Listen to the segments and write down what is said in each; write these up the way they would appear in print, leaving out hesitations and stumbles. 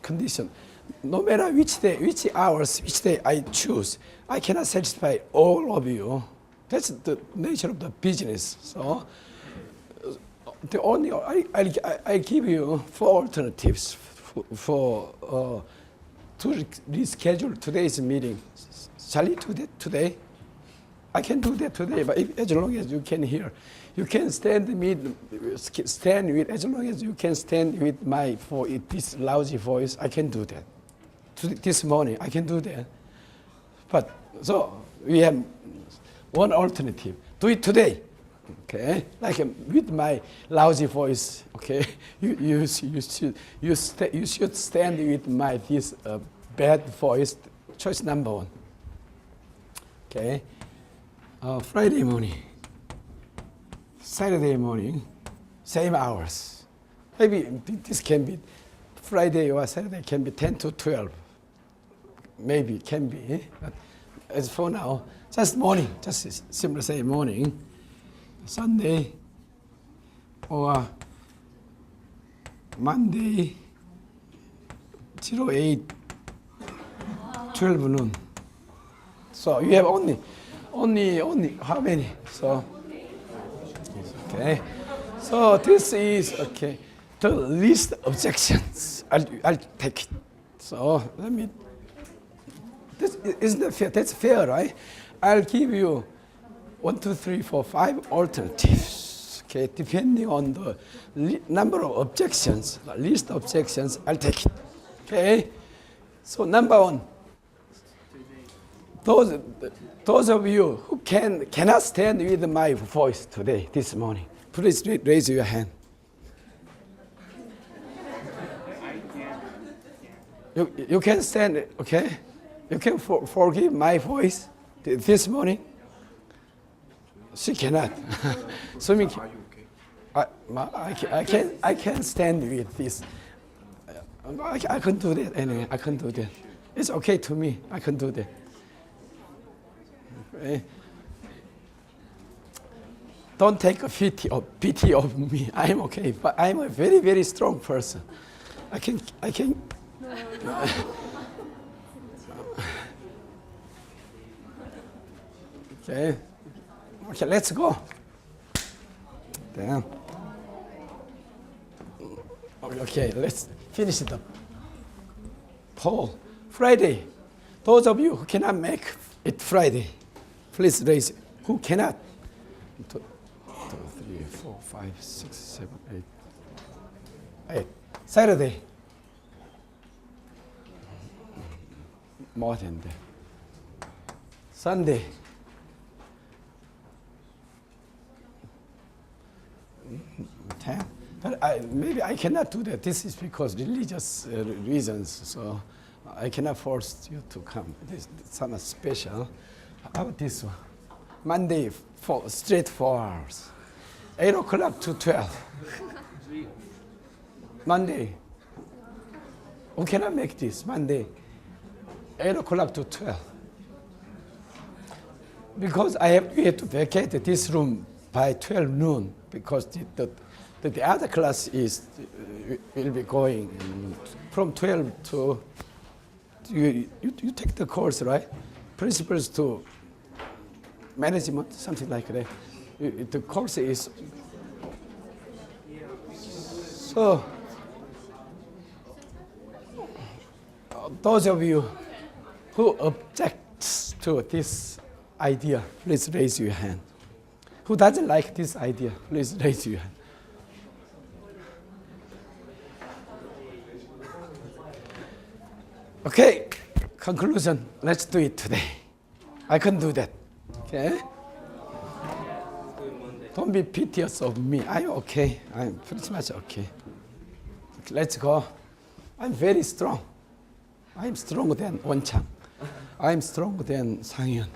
condition. No matter which day, which hours, which day I choose, I cannot satisfy all of you. That's the nature of the business. So the only I give you 4 alternatives for to reschedule today's meeting. Shall we do that today? I can do that today, but as long as you can hear, you can stand with as long as you can stand with my this lousy voice. I can do that. This morning I can do that. But so we have one alternative. Do it today, okay? Like with my lousy voice, okay? You should stand with my this bad voice. Choice number 1. Okay. Friday morning, Saturday morning, same hours. Maybe this can be Friday or Saturday can be 10 to 12. Maybe it can be. But as for now, just morning, just simply say morning, Sunday or Monday, 08, 12 noon. So you have only how many? So okay. So this is okay. The least objections. I'll take it. So let me. This isn't that fair? That's fair, right? I'll give you 1, 2, 3, 4, 5 alternatives. Okay, depending on the number of objections, the least objections, I'll take it. Okay. So number 1. Those of you who cannot stand with my voice today, this morning, please raise your hand. You can stand, okay? You can forgive my voice this morning. She cannot. So I can stand with this. I can do that anyway. I can do that. It's okay to me. I can do that. Don't take a pity of me. I'm okay, but I'm a very, very strong person. I can. Okay. Okay, let's go. Damn. Okay, let's finish the poll. Friday. Those of you who cannot make it Friday, please raise it. Who cannot? 2, 3, 4, 5, 6, 7, 8. Saturday. More than that. Sunday. But maybe I cannot do that. This is because religious reasons. So I cannot force you to come. This is something special. How about this one? Monday, straight 4 hours. 8 o'clock to 12. Monday. Who cannot make this? Monday, 8 o'clock to 12. Because we have to vacate this room by 12 noon because the other class will be going from 12 to, you take the course, right? Principles to management, something like that. The course is, so those of you who object to this idea, please raise your hand. Who doesn't like this idea, please raise your hand. Okay, conclusion, let's do it today. I can do that, okay? Don't be piteous of me. I'm okay. I'm pretty much okay. Let's go. I'm very strong. I'm stronger than Won-Chang. I'm stronger than Sang-Hyun.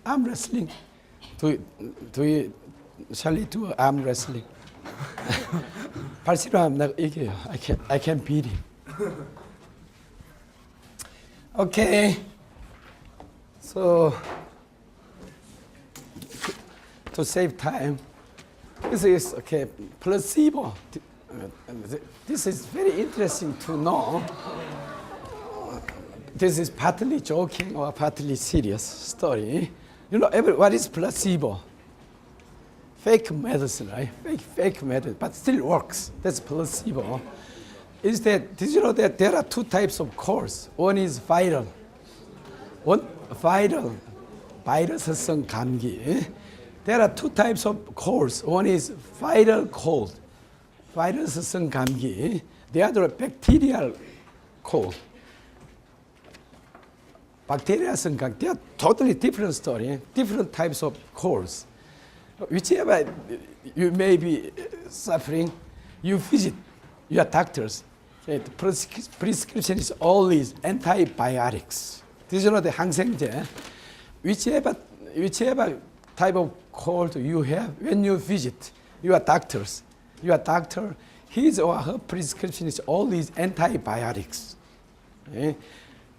Arm wrestling. Shall we do arm wrestling? 발 싫어하면 내가 이겨요. I can beat him. Okay. So to save time, this is okay. Placebo This is very interesting to know. This is partly joking or partly serious story. You know, what is placebo? Fake medicine, right? Fake medicine, but still works. That's placebo. Did you know that there are two types of colds? One is viral. 바이러스성 감기. There are two types of colds. One is viral cold, 바이러스성 감기. The other bacterial cold, bacteria성 감기. They are totally different story, different types of colds. Whichever you may be suffering, you visit your doctors. Okay, the prescription is always antibiotics. Did you know the 항생제? Whichever type of cold you have, when you visit your doctor, his or her prescription is always antibiotics. Okay?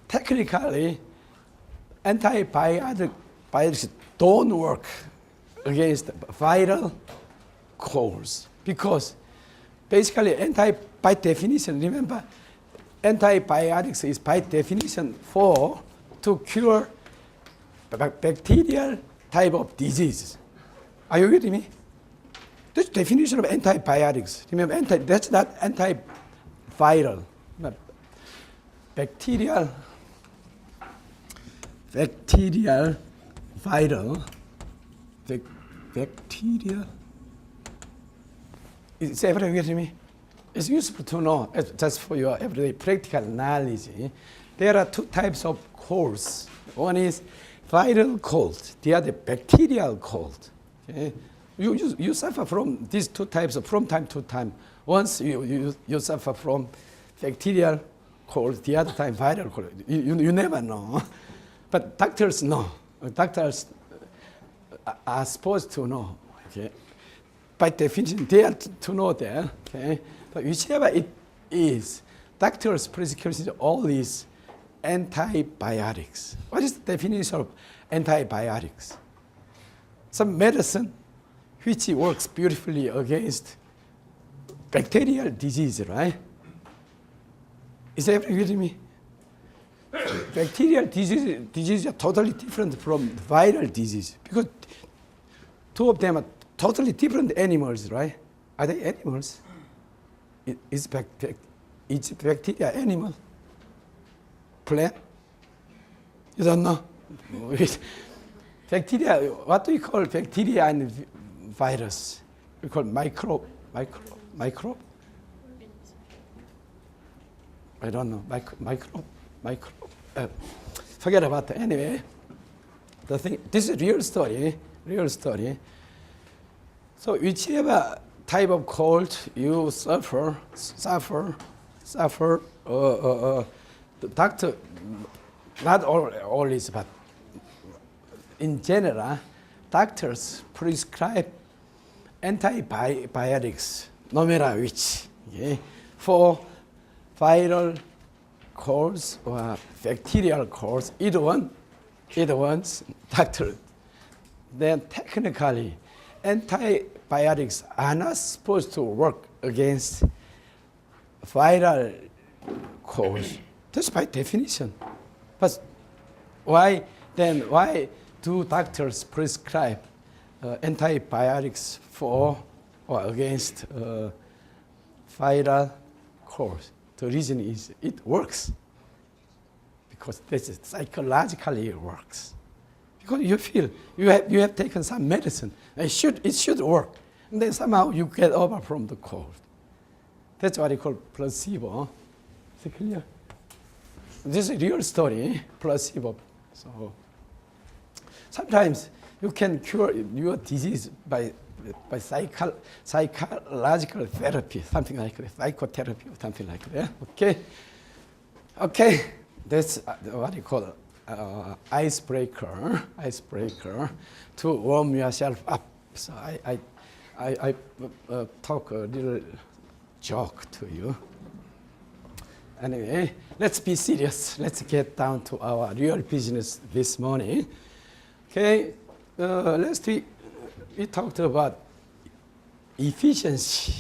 Technically, antibiotics don't work against viral colds because basically by definition, remember, antibiotics is by definition to cure bacterial type of disease. Are you with me? That's the definition of antibiotics. Remember, that's not antiviral. Not bacterial, viral, bacterial. Is everyone with me? It's useful to know, just for your everyday practical knowledge. There are two types of colds. One is viral cold, the other bacterial cold. Okay? You suffer from these two types from time to time. Once you suffer from bacterial cold, the other time viral cold. You never know. But doctors know. Doctors are supposed to know. Okay? By definition, they are to know that. Okay? But whichever it is, doctor's prescription is always antibiotics. What is the definition of antibiotics? Some medicine which works beautifully against bacterial disease, right? Is everyone with me? Bacterial disease are totally different from viral disease because two of them are totally different animals, right? Are they animals? Is bacteria animal? Plant? You don't know? Bacteria, what do we call bacteria and virus? We call microbe. I don't know, microbe. Forget about that. Anyway, this is real story. So whichever type of cold you suffer, the doctor, not always, but in general, doctors prescribe antibiotics, no matter which, okay, for viral colds or bacterial colds, either one's doctor. Then technically, antibiotics are not supposed to work against viral colds. That's by definition. But why do doctors prescribe antibiotics for or against viral colds? The reason is it works. Because this is psychologically it works. Because you feel you have taken some medicine. It should work. And then somehow you get over from the cold. That's what I call placebo. Is it clear? This is a real story, placebo. So sometimes you can cure your disease by psychological therapy, something like that, psychotherapy or something like that. Okay. That's what you call icebreaker to warm yourself up. So I talk a little joke to you. Anyway, let's be serious. Let's get down to our real business this morning. Okay, last week we talked about efficiency.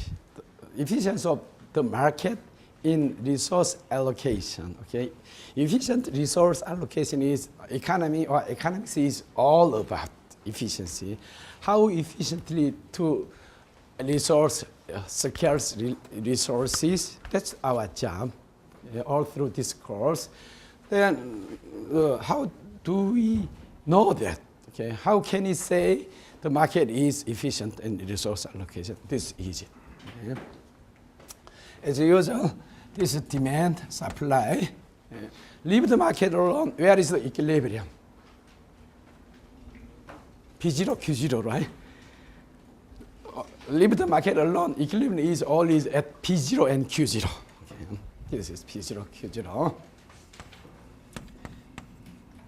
efficiency of the market in resource allocation. Okay, efficient resource allocation is economy or economics is all about efficiency. How efficiently to resource scarce resources. That's our job all through this course. Then how do we know that? Okay, how can we say the market is efficient in resource allocation? This is easy. Okay. As usual, this is demand, supply. Leave the market alone. Where is the equilibrium? P0, Q0, right? Leave the market alone. Equilibrium is always at P0 and Q0. Okay. This is P0, Q0.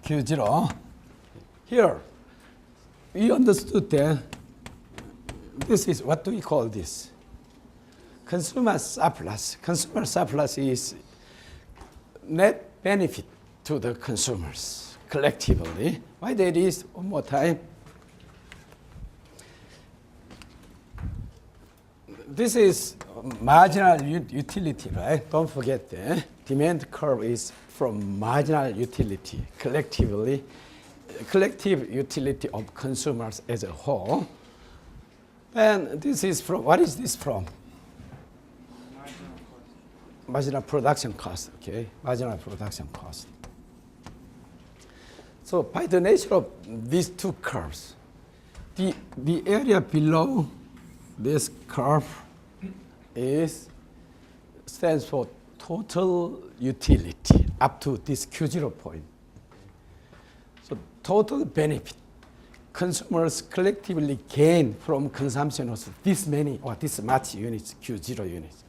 Q0. Here, we understood that this is, what do we call this? Consumer surplus. Consumer surplus is net benefit to the consumers collectively. Why that is? One more time. This is marginal utility, right? Don't forget that. Demand curve is from marginal utility, collectively, collective utility of consumers as a whole. And this is from, what is this from? Marginal production cost, okay? Marginal production cost. So by the nature of these two curves, the area below this curve stands for total utility up to this Q0 point. So total benefit. Consumers collectively gain from consumption of this many or this much units, Q0 units.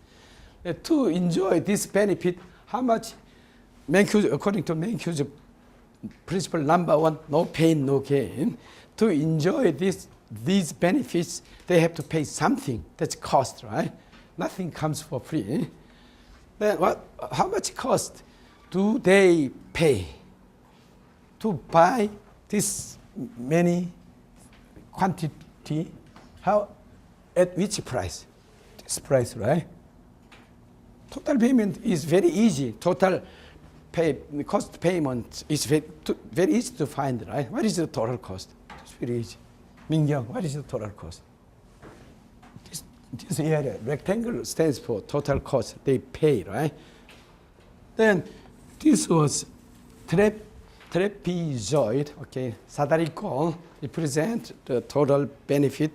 To enjoy this benefit, how much? According to Mancuso principle number one, no pain, no gain. To enjoy these benefits, they have to pay something. That's cost, right? Nothing comes for free. Then how much cost do they pay to buy this many quantity? How, at which price? This price, right? Total payment is very easy. Total cost payment is very easy to find, right? What is the total cost? It's very easy. Mingyong, what is the total cost? This area, rectangle stands for total cost they pay, right? Then this was trapezoid, okay, 사다리꼴 represent the total benefit,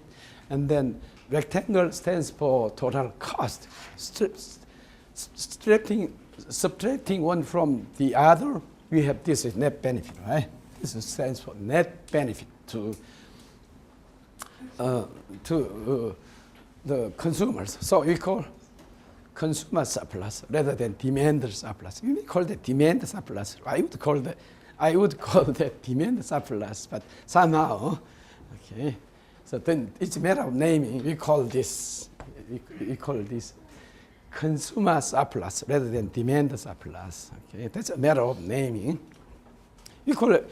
and then rectangle stands for total cost. Subtracting one from the other, we have this is net benefit, right? This stands for net benefit to the consumers. So we call consumer surplus rather than demand surplus. We call that demand surplus. I would call that demand surplus, but somehow, okay. So then it's a matter of naming. We call this consumer surplus rather than demand surplus. Okay, that's a matter of naming. We call it.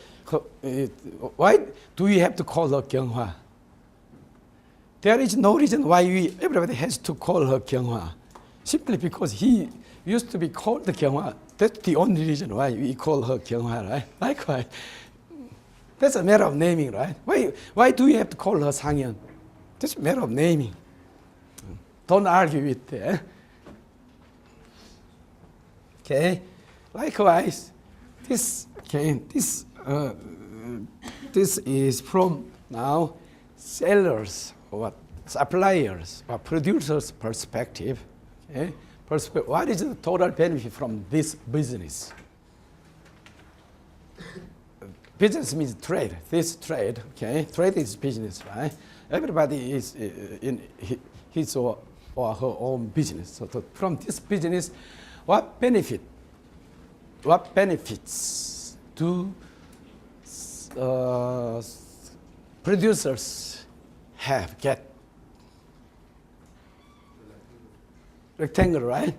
Why do we have to call her Gyeonghwa? There is no reason why everybody has to call her Gyeonghwa. Simply because he used to be called Gyeonghwa. That's the only reason why we call her Gyeonghwa, right? Likewise, that's a matter of naming, right? Why do we have to call her Sangyeon? That's a matter of naming. Don't argue with that. Okay. Likewise, this is from now sellers or suppliers or producers' perspective. Okay. What is the total benefit from this business? Business means trade. This trade, okay. Trade is business, right? Everybody is in his or her own business. So from this business, what benefits do producers get? Rectangle, right?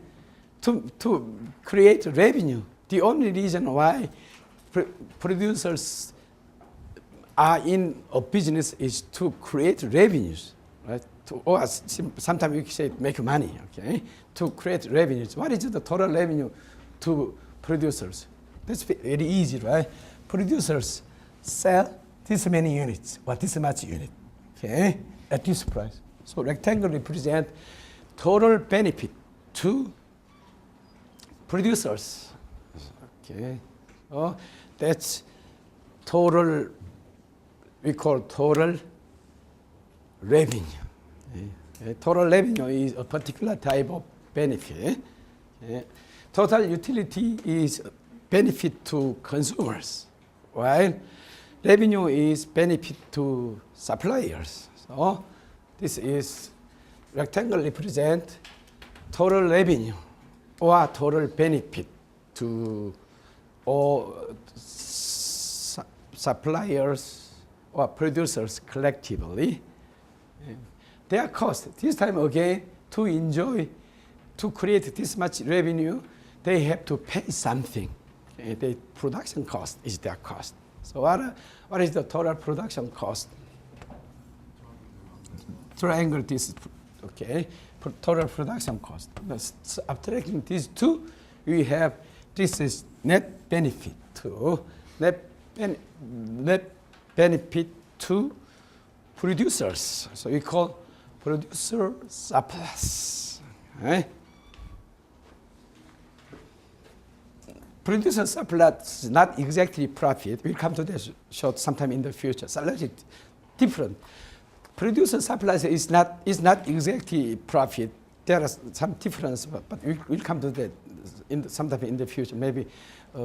To create revenue. The only reason why producers are in a business is to create revenues, right? or sometimes we say make money, okay, to create revenues. What is the total revenue to producers? That's very easy, right? Producers sell this many units, or this much unit, okay, at this price. So rectangle represent total benefit to producers, okay. So that's total, we call total revenue. Okay. Total revenue is a particular type of benefit. Okay. Total utility is benefit to consumers, while revenue is benefit to suppliers. So this is rectangle represent total revenue or total benefit to all suppliers or producers collectively. Their cost, this time again, to create this much revenue, they have to pay something. The production cost is their cost. So what is the total production cost? Triangle this, okay, total production cost. Subtracting these two, we have, this is net benefit to, net benefit to producers. So we call producer surplus. Okay? Producer surplus is not exactly profit. We'll come to this short sometime in the future. So let it different. Producer surplus is not exactly profit. There are some difference, but we'll come to that sometime in the future. Maybe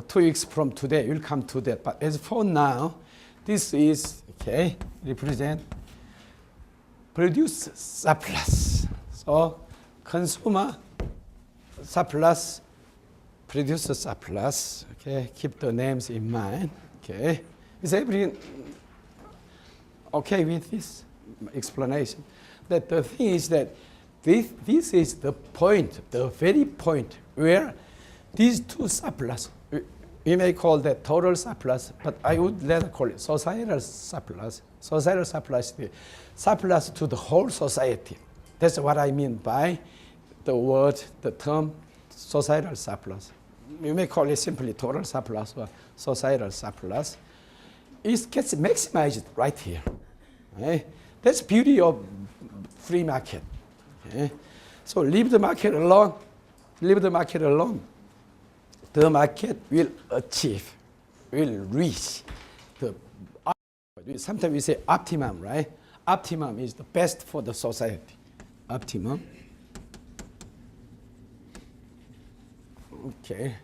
2 weeks from today, we'll come to that. But as for now, this is, okay, represent producer surplus. So consumer surplus, producer surplus. Okay, keep the names in mind. Okay, is everything okay with this explanation? That the thing is that this is the point, the very point where these two surplus, we may call that total surplus, but I would rather call it societal surplus. Societal surplus, the surplus to the whole society. That's what I mean by the word, the term societal surplus. We may call it simply total surplus or societal surplus. It gets maximized right here. Right? That's the beauty of free market. Okay? So leave the market alone. Leave the market alone. The market will achieve, will reach the, sometimes we say optimum, right? Optimum is the best for the society. Optimum. Okay.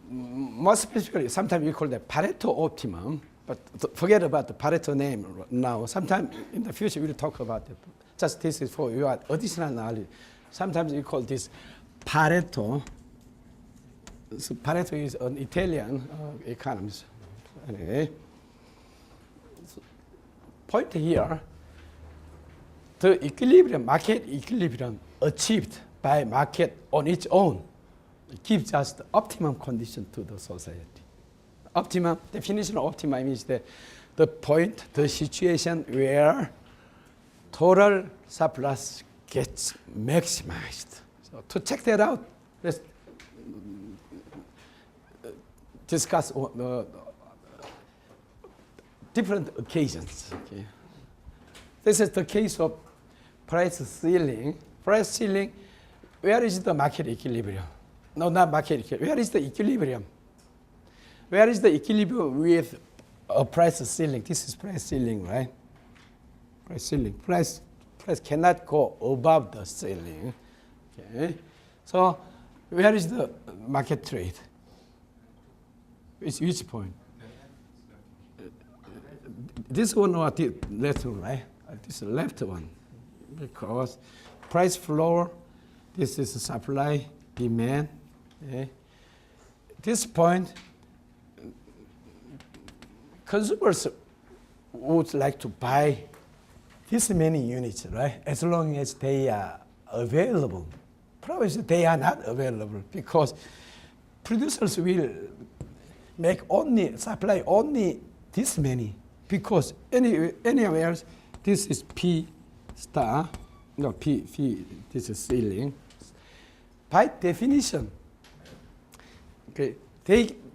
More specifically, sometimes we call that Pareto optimum, but forget about the Pareto name now. Sometime in the future we'll talk about it. Just this is for your additional knowledge. Sometimes we call this Pareto. So Pareto is an Italian economist. Anyway, so point here, the equilibrium, market equilibrium achieved by market on its own gives us the optimum condition to the society. Optimum, definition of optimum is the point, the situation where total surplus gets maximized. So to check that out, let's discuss different occasions. Okay. This is the case of price ceiling. Price ceiling, where is the market equilibrium? No, not market equilibrium. Where is the equilibrium? Where is the equilibrium with a price ceiling? This is price ceiling, right? Price ceiling. Price cannot go above the ceiling. Okay. So where is the market trade? Which point? This one or the left one, right? This is the left one. Because price floor, this is supply, demand. Okay. This point, consumers would like to buy this many units, right? As long as they are available. Probably they are not available because producers will supply only this many because anywhere else, this is P star, no, P, this is ceiling. By definition, okay,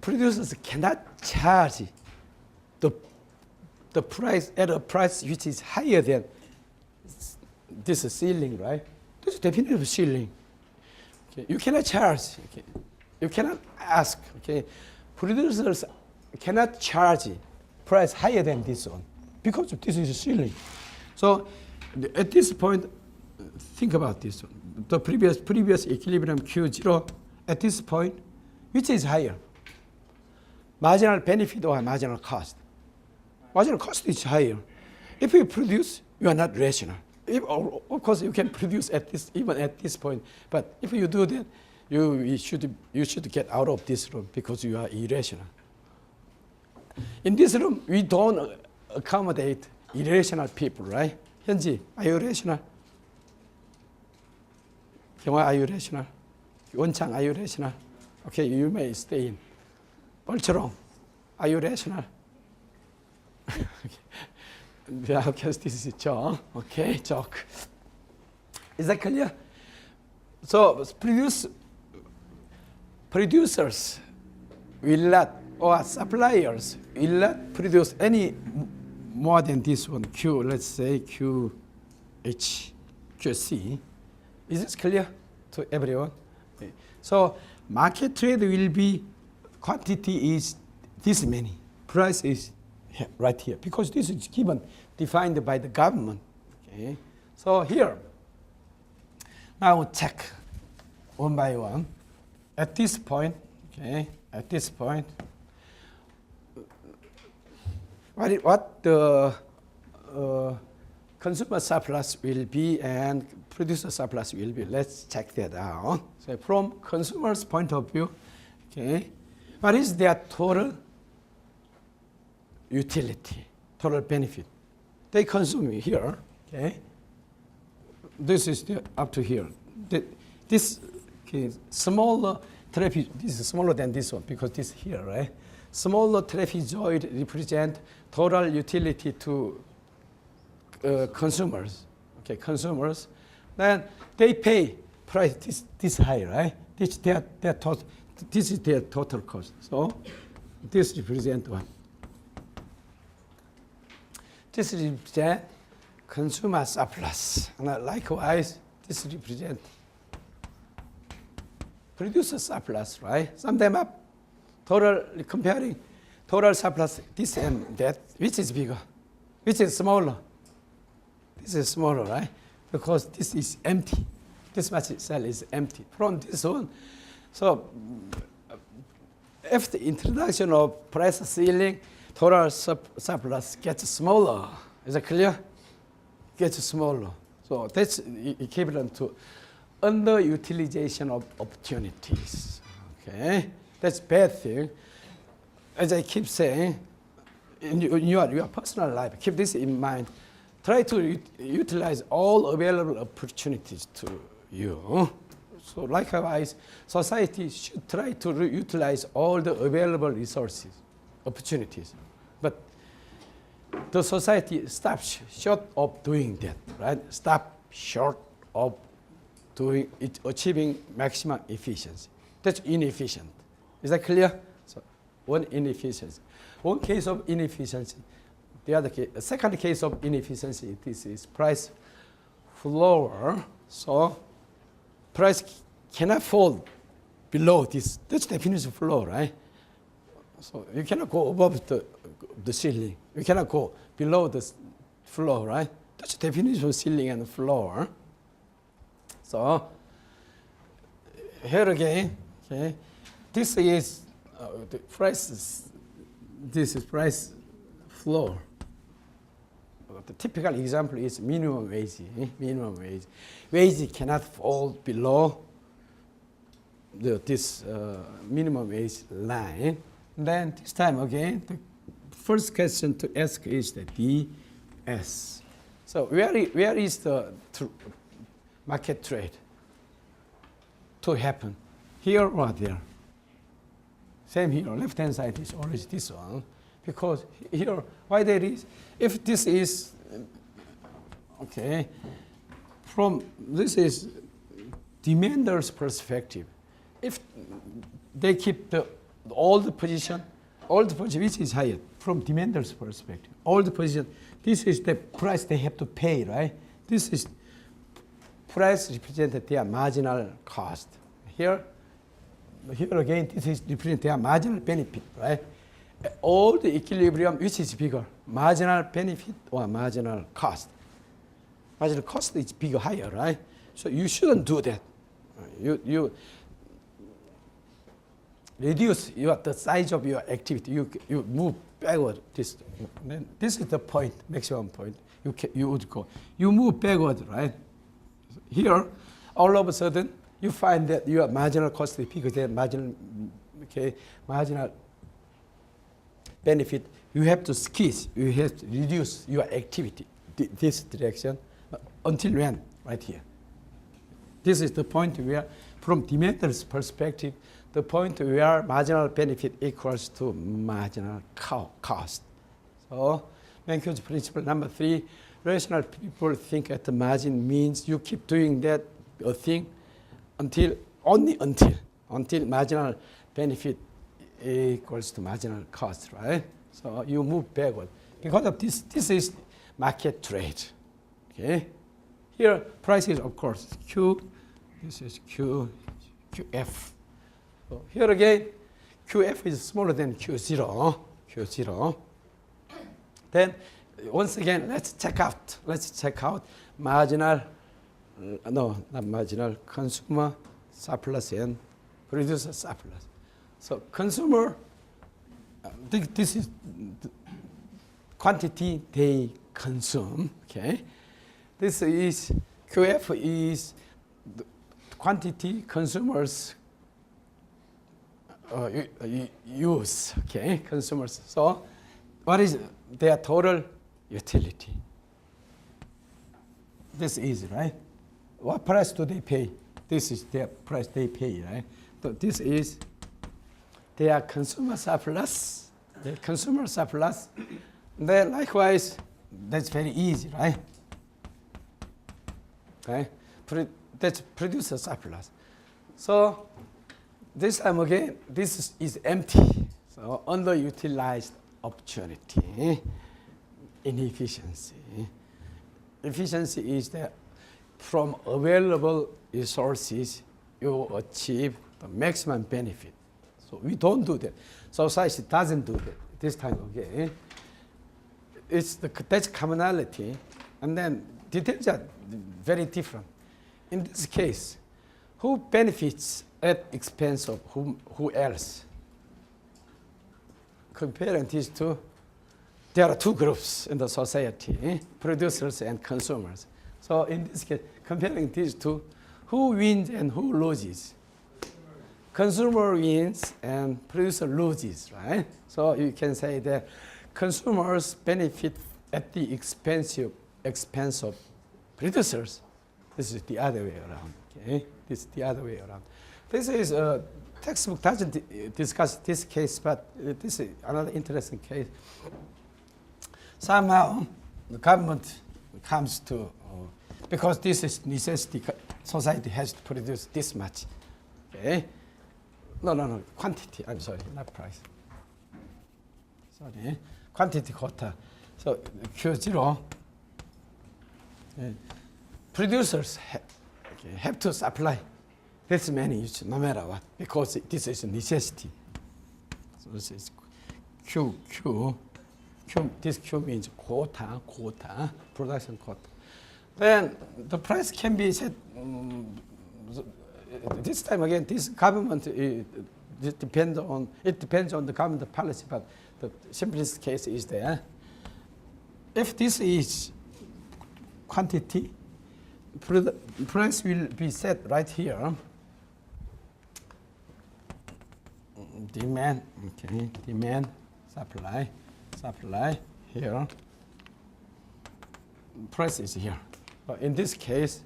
producers cannot charge the price at a price which is higher than this is ceiling, right? This is definition of ceiling. Okay, you cannot charge. Okay, you cannot ask. Okay, producers cannot charge price higher than this one because this is a ceiling. So at this point, think about this one. The previous equilibrium Q0 at this point, which is higher? Marginal benefit or marginal cost? Marginal cost is higher. If you produce, you are not rational. Of course, you can produce at this, even at this point. But if you do that, you should get out of this room because you are irrational. In this room, we don't accommodate irrational people, right? 현지, are you rational? 경화, are you rational? 원창, are you rational? Okay, you may stay in. 벌처럼, are you rational? Yeah, okay, this is a joke. Okay, joke. Is that clear? So producers will not, or suppliers will not produce any more than this one, Q, let's say QH, QC. Is this clear to everyone? Okay. So market trade will be, quantity is this many, price is right here, because this is given, defined by the government. Okay. So here, now check one by one. At this point, okay, at this point, what the consumer surplus will be and producer surplus will be. Let's check that out. So from consumer's point of view, okay, what is their total utility, total benefit? They consume here, okay. This is up to here. This okay, smaller trapezoid, this is smaller than this one because this here, right? Smaller trapezoid represent total utility to consumers. Okay, consumers. Then they pay price this high, right? This is their total cost. So this represents what? This represents consumer surplus. And likewise, this represents producer surplus, right? Sum them up. Total, comparing total surplus, this and that, which is bigger? Which is smaller? This is smaller, right? Because this is empty. This much cell is empty. From this one, so after the introduction of price ceiling, total surplus gets smaller. Is that clear? Gets smaller. So that's equivalent to underutilization of opportunities. Okay, that's bad thing. As I keep saying, in your personal life, keep this in mind. Try to utilize all available opportunities to you. So likewise, society should try to utilize all the available resources, opportunities. But the society stops short of doing that, right? Stop short of doing it, achieving maximum efficiency. That's inefficient. Is that clear? So one inefficiency. One case of inefficiency. The other case, the second case of inefficiency, this is price floor. So price cannot fall below this. That's the definition of floor, right? So you cannot go above the ceiling. You cannot go below the floor, right? That's the definition of ceiling and floor. So here again, okay, this is the price. This is price floor. The typical example is minimum wage. Minimum wage. Wage cannot fall below this minimum wage line. Then this time again, the first question to ask is the DS. So where is the market trade to happen? Here or there? Same here. Left-hand side is always this one. Because here, why there is, if this is Okay, from this is demander's perspective. If they keep the old position which is higher from demander's perspective, old position, this is the price they have to pay, right? This is price represents their marginal cost. Here again, this is represent their marginal benefit, right? All the equilibrium, which is bigger, marginal benefit or marginal cost? Marginal cost is bigger, higher, right? So you shouldn't do that. You reduce the size of your activity. You move backward. This is the point, maximum point. You would go. You move backward, right? Here, all of a sudden, you find that your marginal cost is bigger than marginal benefit. You have to squeeze. You have to reduce your activity. This direction until when? Right here. This is the point where, from demander's perspective, the point where marginal benefit equals to marginal cost. So, Mankiew's principle number 3, rational people think at the margin means you keep doing that thing until marginal benefit equals to marginal cost, right? So you move backward. Because of this is market trade. Okay? Here, price is, of course, Q. This is QF. So here again, QF is smaller than Q0. Then, once again, let's check out marginal, not marginal, consumer surplus and producer surplus. So consumer, this is the quantity they consume. Okay, this is QF is the quantity consumers use. Okay, consumers. So what is their total utility? This is right. What price do they pay? This is their price they pay, right? So this is their consumer surplus. Then likewise, that's very easy, right? Okay, that's producer surplus. So this time again, this is empty. So underutilized opportunity, inefficiency. Efficiency is that from available resources, you achieve the maximum benefit. So we don't do that. Society doesn't do that this time again. That's commonality. And then details are very different. In this case, who benefits at expense of who else? Comparing these two, there are two groups in the society, producers and consumers. So in this case, comparing these two, who wins and who loses? Consumer wins and producer loses, right? So you can say that consumers benefit at the expense of producers. This is the other way around. Okay, this is the other way around. This is a textbook doesn't discuss this case, but this is another interesting case. Somehow, the government comes to because this is necessity. Society has to produce this much. Okay. No. Quantity. I'm sorry, not price. Sorry. Quantity quota. So Q0. Producers have to supply this many units no matter what, because this is a necessity. So this is Q. This Q means quota, production quota. Then the price can be set. This time again, this government depends on the government policy, but the simplest case is there. If this is quantity, price will be set right here. Demand, okay, demand, supply here. Price is here. But in this case,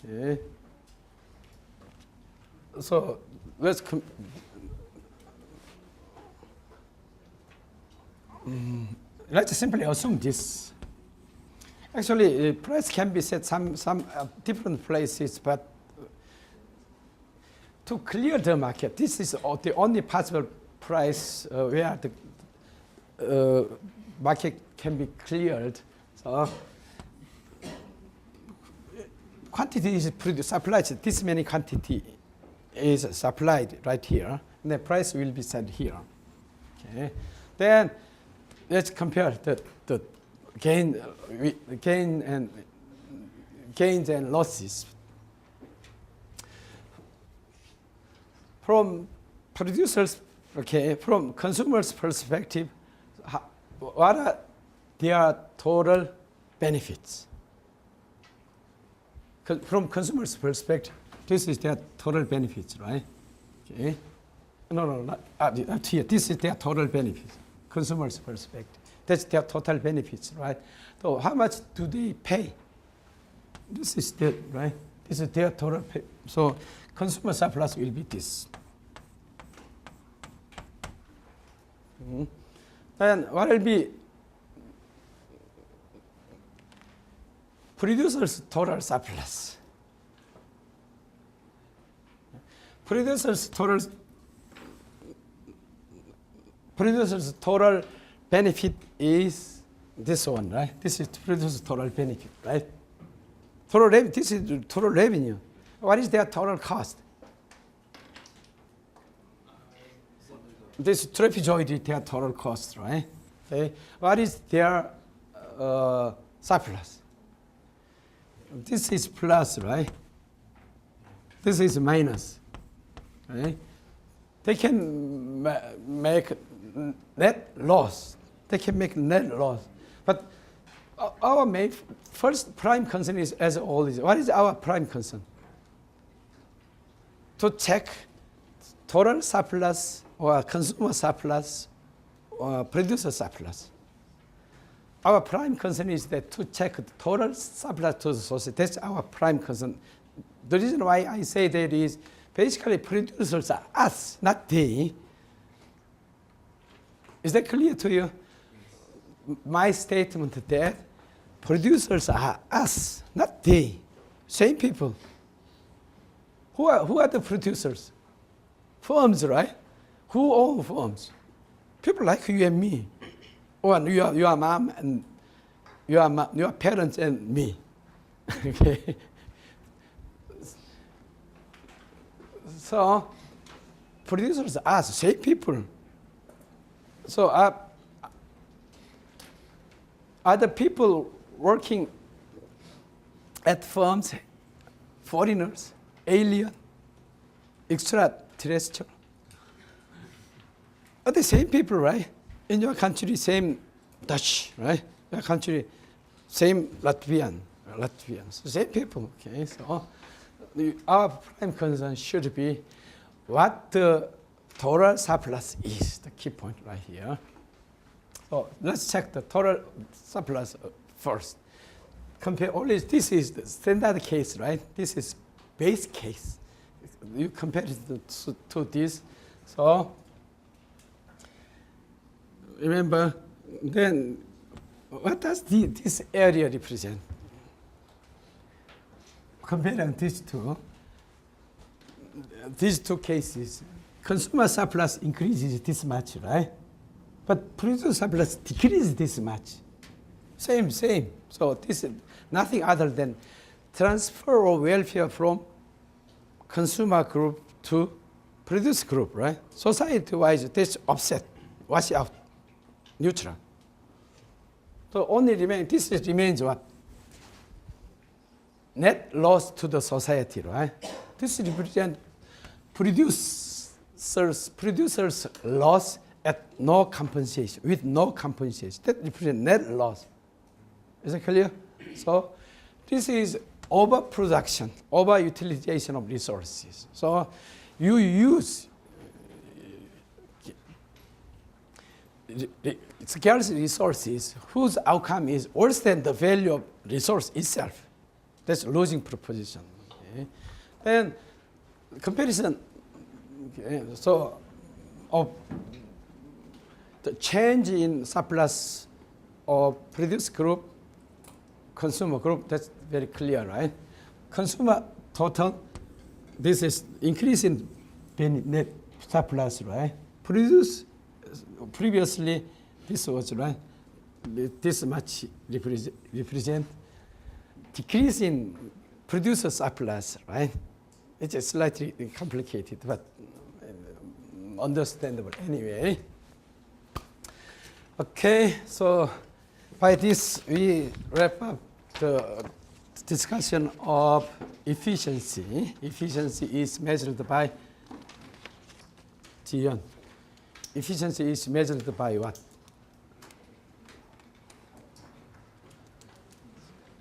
okay, so let's simply assume this. Actually, price can be set some different places, but to clear the market, this is the only possible price where the market can be cleared. So quantity is produced, supplied. This many quantity is supplied right here, and the price will be set here. Okay. Then let's compare the gains and losses. From producers, okay, from consumers' perspective, what are their total benefits? From consumers' perspective, this is their total benefits, right? Okay. No, not here. This is their total benefits. Consumers' perspective. That's their total benefits, right? So how much do they pay? This is their, right? This is their total pay. So consumer surplus will be this. And what will be producer's total surplus? Producer's total benefit is this one, right? This is producer's total benefit, right? This is total revenue. What is their total cost? This trapezoid is their total cost, right? Okay. What is their surplus? This is plus, right? This is minus, right? They can make net loss. They can make net loss. But our main first prime concern is, as always, what is our prime concern? To check total surplus or consumer surplus or producer surplus. Our prime concern is that to check the total surplus to the society. That's our prime concern. The reason why I say that is basically producers are us, not they. Is that clear to you? My statement that producers are us, not they. Same people. Who are the producers? Firms, right? Who own firms? People like you and me, or your mom and your parents and me. Okay. So producers are us, same people. So are the people working at firms foreigners, alien, extraterrestrial? Are the same people, right? In your country, same Dutch, right? Your country, same Latvians, same people. Okay, so our prime concern should be what the total surplus is. The key point right here. So let's check the total surplus first. Compare always. This is the standard case, right? This is base case. You compare it to this. So remember, then what does this area represent? Comparing these two cases, consumer surplus increases this much, right? But producer surplus decreases this much. Same. So this is nothing other than transfer of welfare from consumer group to producer group, right? Society-wise, this offset, wash out, neutral. So only remains what? Net loss to the society, right? This represents producers' loss at no compensation, with no compensation. That represents net loss. Is it clear? So this is overproduction, overutilization of resources. So you use scarce resources whose outcome is worse than the value of resource itself. That's losing proposition. Okay. Then comparison. Okay. So of the change in surplus of produce group consumer group, that's very clear, right? Consumer total, this is increase in net surplus, right? Produce, previously, this was, right? This much represent decrease in producer surplus, right? It's slightly complicated, but understandable anyway. Okay, so by this we wrap up the discussion of efficiency. Efficiency is measured by Jiyeon. Efficiency is measured by what?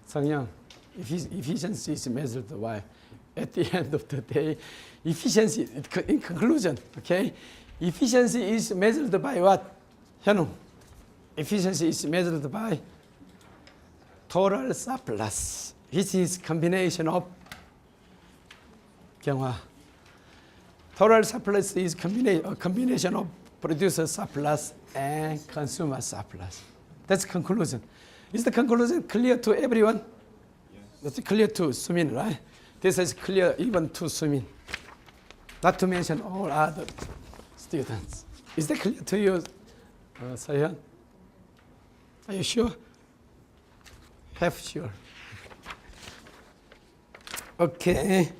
Sangyeong. Efficiency is measured by, at the end of the day, efficiency, in conclusion, okay? Efficiency is measured by what? Hyunwoo. Efficiency is measured by total surplus, which is combination of Kyunghwa. Total surplus is a combination of producer surplus and consumer surplus. That's conclusion. Is the conclusion clear to everyone? Yes. That's clear to Sumin, right? This is clear even to Sumin. Not to mention all other students. Is that clear to you, Sayan? Are you sure? Half sure. Okay.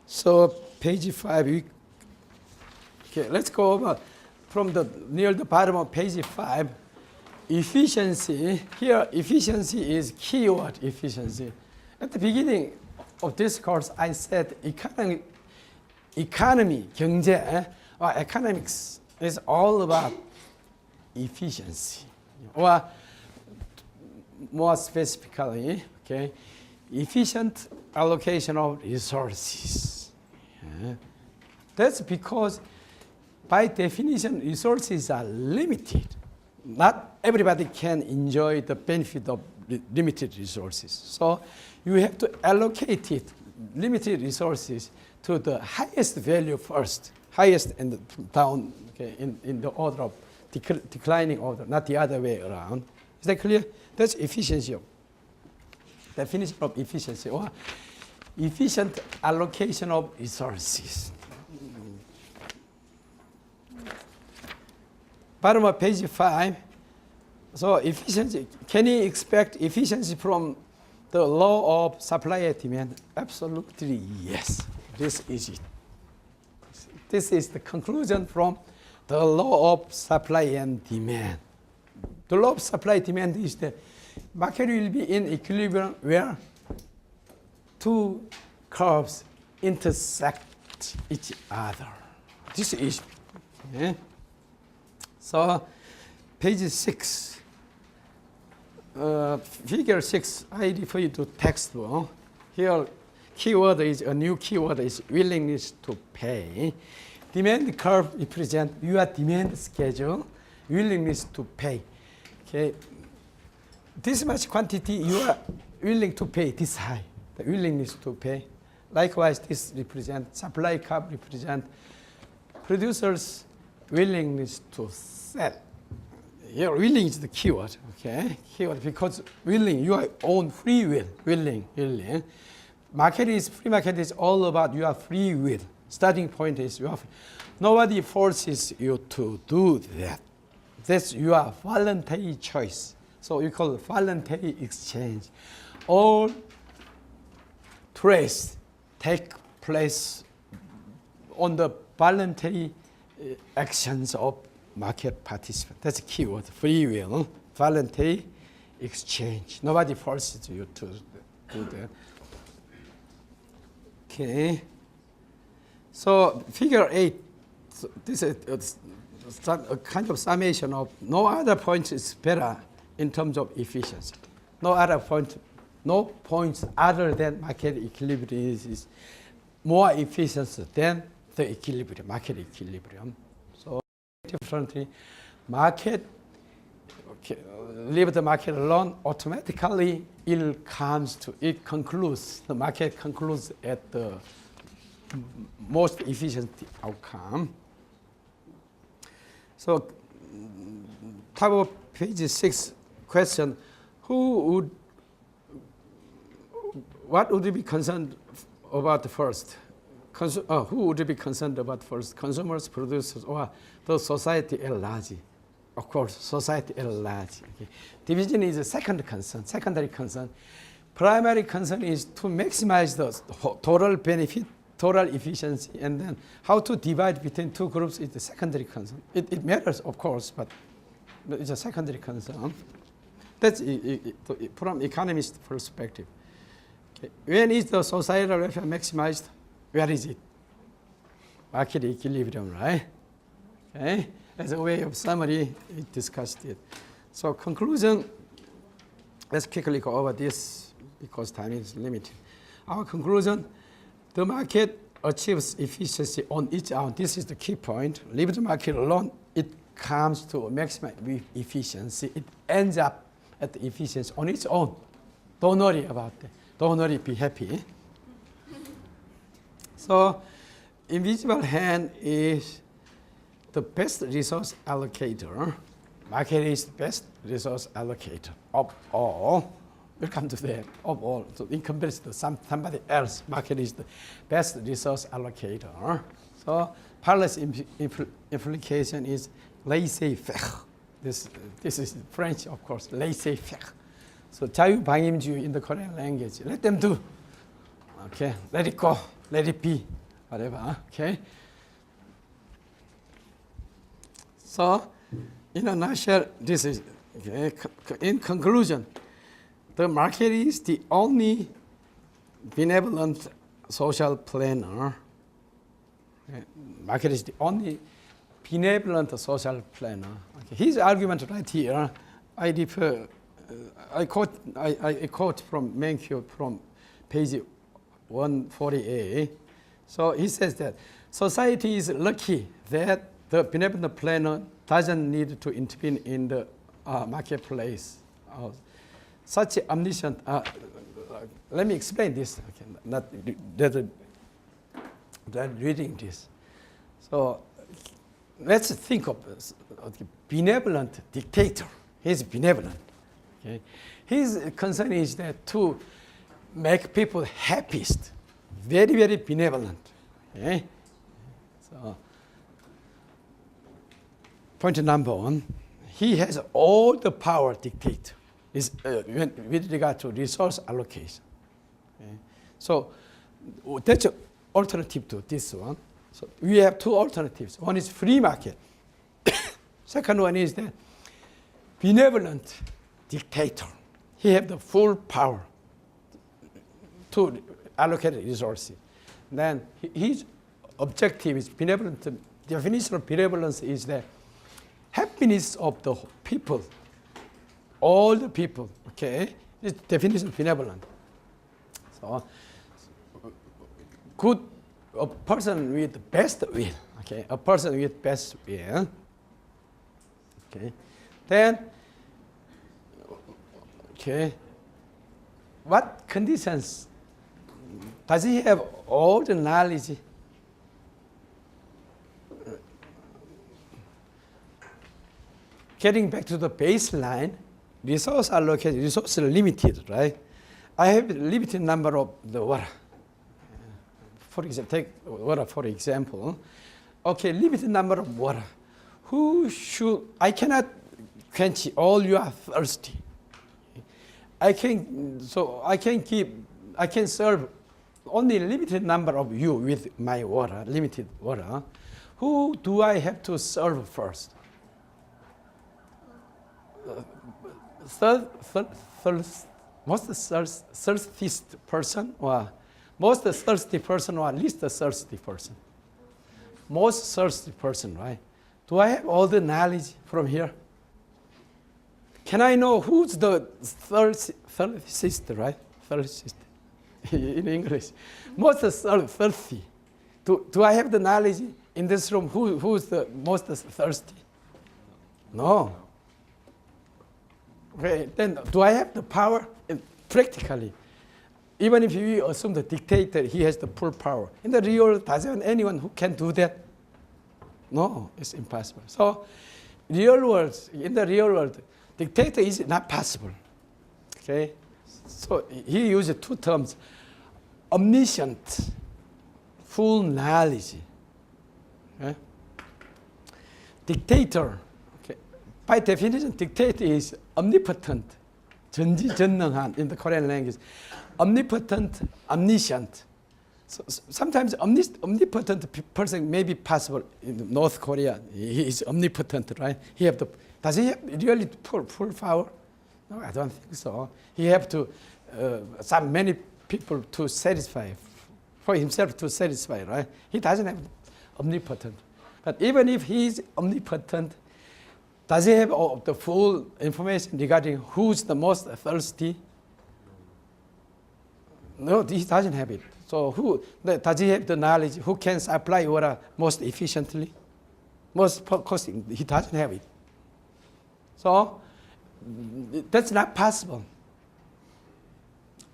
So page 5. Okay, let's go over from the near the bottom of page 5. Efficiency. Here, efficiency is keyword. Efficiency. At the beginning of this course, I said economy, 경제, or economics is all about efficiency, or more specifically, okay, efficient allocation of resources. Yeah. That's because, by definition, resources are limited. Not everybody can enjoy the benefit of limited resources. So you have to allocate it, limited resources, to the highest value first, highest and down, okay, in the order of declining order, not the other way around. Is that clear? That's efficiency. Definition of efficiency, or efficient allocation of resources. Bottom of page 5. So efficiency, can you expect efficiency from the law of supply and demand? Absolutely yes. This is it. This is the conclusion from the law of supply and demand. The law of supply and demand is that market will be in equilibrium where two curves intersect each other. This is, okay. So page 6, figure 6, I refer you to textbook. Here, keyword is, a new keyword is willingness to pay. Demand curve represents your demand schedule, willingness to pay. Okay, this much quantity you are willing to pay, this high, the willingness to pay. Likewise, this represents, supply curve represents producers' willingness to sell. Here, willing is the keyword, okay? Keyword, because willing, your own free will, willing. Market is, free market is all about your free will. Starting point is your free. Nobody forces you to do that. That's your voluntary choice. So you call it voluntary exchange. All trades take place on the voluntary actions of market participants. That's a keyword, free will, voluntary exchange. Nobody forces you to do that. Okay. So figure 8, so this is a kind of summation of no other point is better in terms of efficiency. No points other than market equilibrium is more efficient than the equilibrium, market equilibrium. So differently, market, okay, leave the market alone, automatically it concludes, the market concludes at the most efficient outcome. So top of page 6 question, what would you be concerned about first? Who would be concerned about first? Consumers, producers, or the society at large? Of course, society at large. Okay. Division is a secondary concern. Primary concern is to maximize the total benefit, total efficiency, and then how to divide between two groups is the secondary concern. It matters, of course, but it's a secondary concern. That's from economist perspective. Okay. When is the societal welfare maximized? Where is it? Market equilibrium, right? Okay. As a way of summary, we discussed it. So conclusion, let's quickly go over this because time is limited. Our conclusion, the market achieves efficiency on its own. This is the key point. Leave the market alone, it comes to maximum efficiency. It ends up at the efficiency on its own. Don't worry about it. Don't worry, be happy. So invisible hand is the best resource allocator. Market is the best resource allocator of all. We'll come to that, of all. So in comparison to somebody else, market is the best resource allocator. So parlous implication is laissez-faire. This is French, of course, laissez-faire. So 자유방임주의 in the Korean language. Let them do. Okay, let it go, let it be, whatever. Okay. So, in a nutshell, this is, okay. In conclusion, the market is the only benevolent social planner. Okay. Market is the only benevolent social planner. Okay. His argument right here, I quote from Mankiw from page 140A. So he says that society is lucky that the benevolent planner doesn't need to intervene in the marketplace. Such omniscient, let me explain this, okay, not reading this. So let's think of a benevolent dictator. He's benevolent. Okay? His concern is that to make people happiest, very, very benevolent. Okay? So, point number one, he has all the power dictate with regard to resource allocation. Okay? So that's an alternative to this one. So we have two alternatives. One is free market. Second one is the benevolent dictator. He has the full power to allocate resources. Then his objective is benevolent. The definition of benevolence is the happiness of the people, all the people. Okay, this definition of benevolent. So, good, a person with best will. Okay, a person with best will. Okay, then. Okay, what conditions does he have? All the knowledge. Getting back to the baseline, resource allocation, resources are limited, right? I have a limited number of the water. For example, take water for example. Okay, limited number of water. I cannot quench all your thirsty. I can serve only a limited number of you with my water, limited water. Who do I have to serve first? Most thirstiest person, or most thirsty person, or least thirsty person? Most thirsty person, right? Do I have all the knowledge from here? Can I know who's the thirstiest, right? Thirstiest in English. Most thirsty. Do I have the knowledge in this room who's the most thirsty? No. Okay, then do I have the power? Practically, even if you assume the dictator, he has the full power. In the real, does anyone who can do that? No, it's impossible. So real world, in the real world, dictator is not possible. Okay? So he used two terms, omniscient, full knowledge. Okay? Dictator, okay. By definition, dictator is omnipotent, 전지전능한 in the Korean language. Omnipotent, omniscient. So sometimes omnipotent person may be possible in North Korea. He is omnipotent, right? Does he have really full power? No, I don't think so. He have to many people to satisfy, for himself to satisfy, right? He doesn't have omnipotent. But even if he is omnipotent, does he have the full information regarding who's the most thirsty? No, he doesn't have it. So does he have the knowledge? Who can supply water most efficiently? Most costing? He doesn't have it. So that's not possible.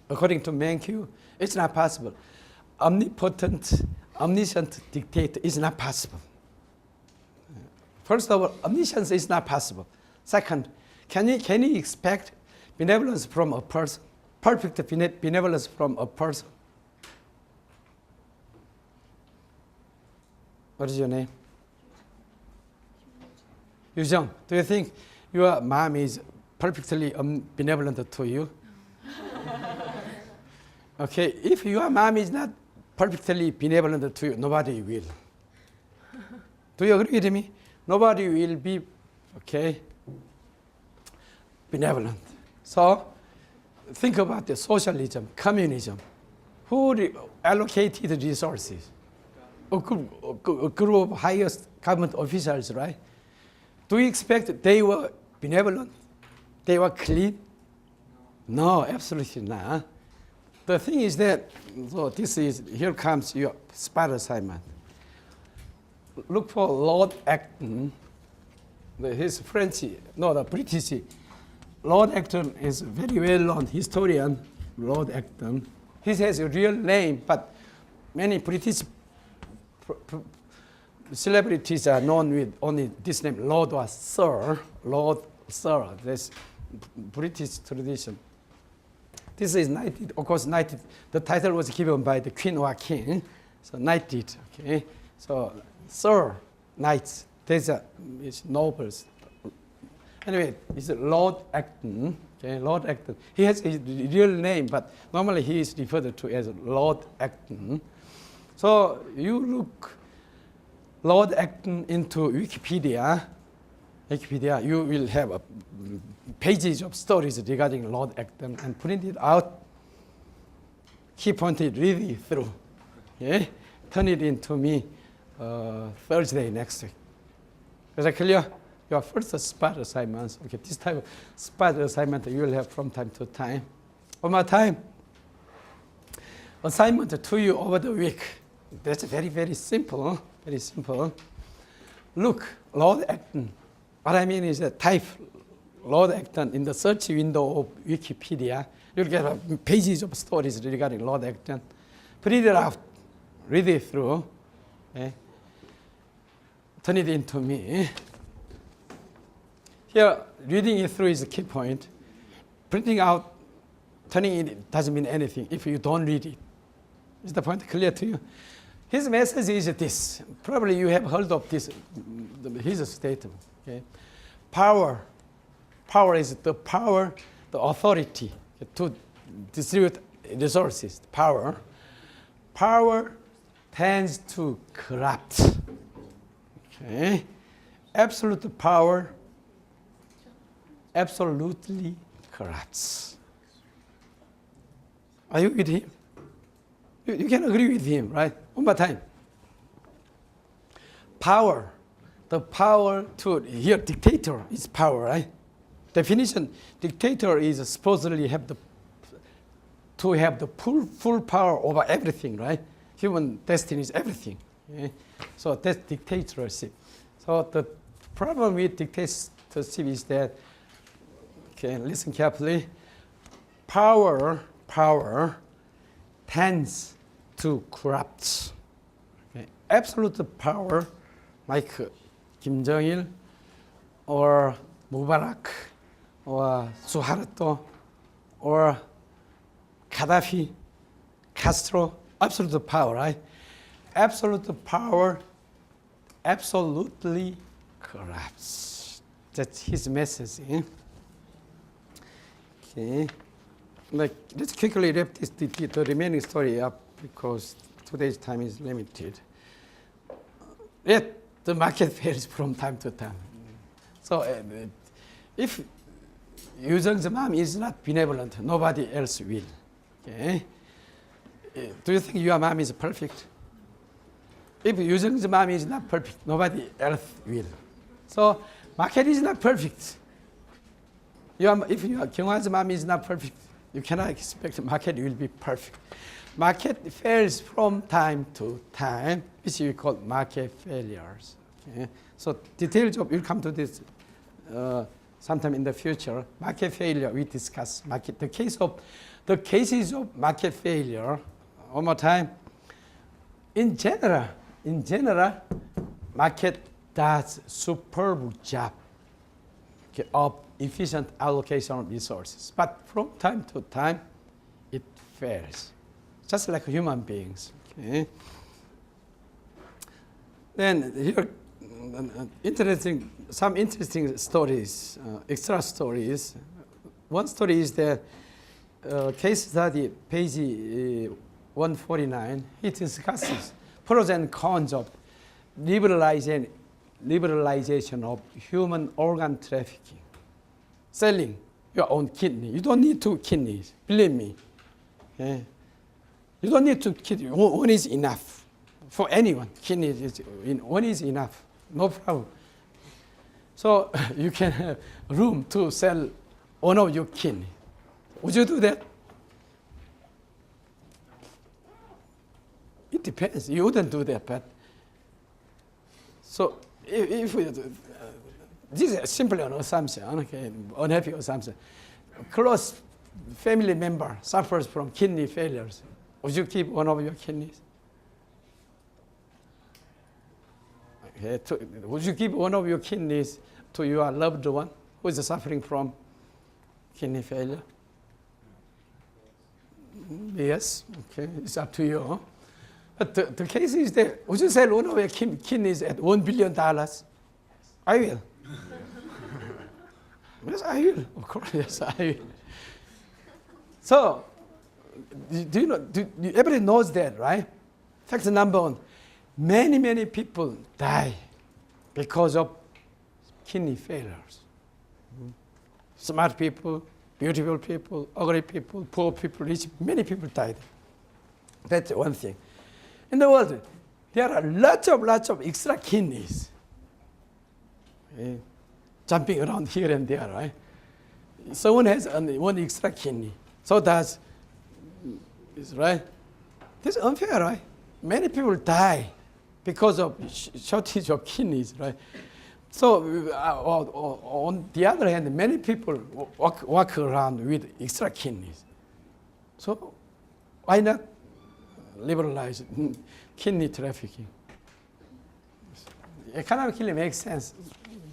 According to Mankiw, it's not possible. Omnipotent, omniscient dictator is not possible. First of all, omniscience is not possible. Second, can you expect benevolence from a person? Perfect benevolence from a person? What is your name? Yujong. Do you think your mom is perfectly benevolent to you? Okay, if your mom is not perfectly benevolent to you, nobody will. Do you agree with me? Nobody will be, okay, benevolent. So think about the socialism, communism. Who allocated resources? A group of highest government officials, right? Do you expect they were benevolent? They were clean? No, absolutely not. The thing is that, so here comes your spot assignment. Look for Lord Acton. He's French, no, the British. Lord Acton is a very well-known historian, Lord Acton. He has a real name, but many British celebrities are known with only this name, Lord or Sir. Lord, Sir. That's British tradition. This is knighted, of course, knighted. The title was given by the Queen or King, so knighted, okay? So, Sir, knights, it's nobles. Anyway, it's Lord Acton, okay, Lord Acton. He has a real name, but normally he is referred to as Lord Acton. So you look Lord Acton into Wikipedia, you will have pages of stories regarding Lord Acton and print it out, key pointed, read it through, okay? Turn it into me Thursday next week. Is that clear? Your first spot assignments, okay, this type of spot assignment you will have from time to time. One more time. Assignment to you over the week. That's very, very simple, very simple. Look, Lord Acton. What I mean is that type Lord Acton in the search window of Wikipedia. You'll get pages of stories regarding Lord Acton. Print it out, read it through, okay? Turn it into me. Here, reading it through is the key point. Printing out, turning it doesn't mean anything if you don't read it. Is the point clear to you? His message is this. Probably you have heard of this, his statement. Okay? Power is the power, the authority to distribute resources. Power tends to corrupt. Okay? Absolute power absolutely corrupts. Are you with him? You can agree with him, right? One more time. Power, the power to, here dictator is power, right? Definition, dictator is supposedly have the full power over everything, right? Human destiny is everything. Okay? So that's dictatorship. So the problem with dictatorship is that, okay, listen carefully. Power tends to corrupt. Okay? Absolute power, like Kim Jong-il, or Mubarak, or Suharto, or Gaddafi, Castro, absolute power, right? Absolute power absolutely corrupts. That's his message. Eh? Okay. Let's quickly wrap the remaining story up because today's time is limited. Yet the market fails from time to time. So if Yuzheng's mom is not benevolent, nobody else will. Okay? Do you think your mom is perfect? If Yuzheng's mom is not perfect, nobody else will. So market is not perfect. If your Kyungwan's mom is not perfect, you cannot expect the market will be perfect. Market fails from time to time, which we call market failures. Okay? So details of, we'll come to this sometime in the future. Market failure, we discuss market. The cases of market failure, one more time. In general, market does superb job of efficient allocation of resources. But from time to time, it fails, just like human beings. Okay? Then here, some interesting stories, extra stories. One story is the case study, page 149. It discusses pros and cons of liberalization of human organ trafficking. Selling your own kidney. You don't need 2 kidneys, believe me. Okay? You don't need 2 kidneys. One is enough for anyone. One is enough, no problem. So you can have room to sell one of your kidney. Would you do that? It depends. You wouldn't do that, but so if we this is simply an assumption, okay, unhappy assumption. Close family member suffers from kidney failures. Would you keep one of your kidneys? Okay, would you give one of your kidneys to your loved one who is suffering from kidney failure? Yes, okay, it's up to you. Huh? But the case is that, would you sell one of your kidneys at $1 billion? I will. Yes, I will. Of course, yes, I will. So, do you know? Everybody knows that, right? Fact number 1: many people die because of kidney failures. Smart people, beautiful people, ugly people, poor people, rich. Many people died. That's one thing. In the world, there are lots of extra kidneys. Okay. Jumping around here and there, right? Someone has one extra kidney. So that's right. This is unfair, right? Many people die because of shortage of kidneys, right? So on the other hand, many people walk around with extra kidneys. So why not liberalize kidney trafficking? Economically makes sense.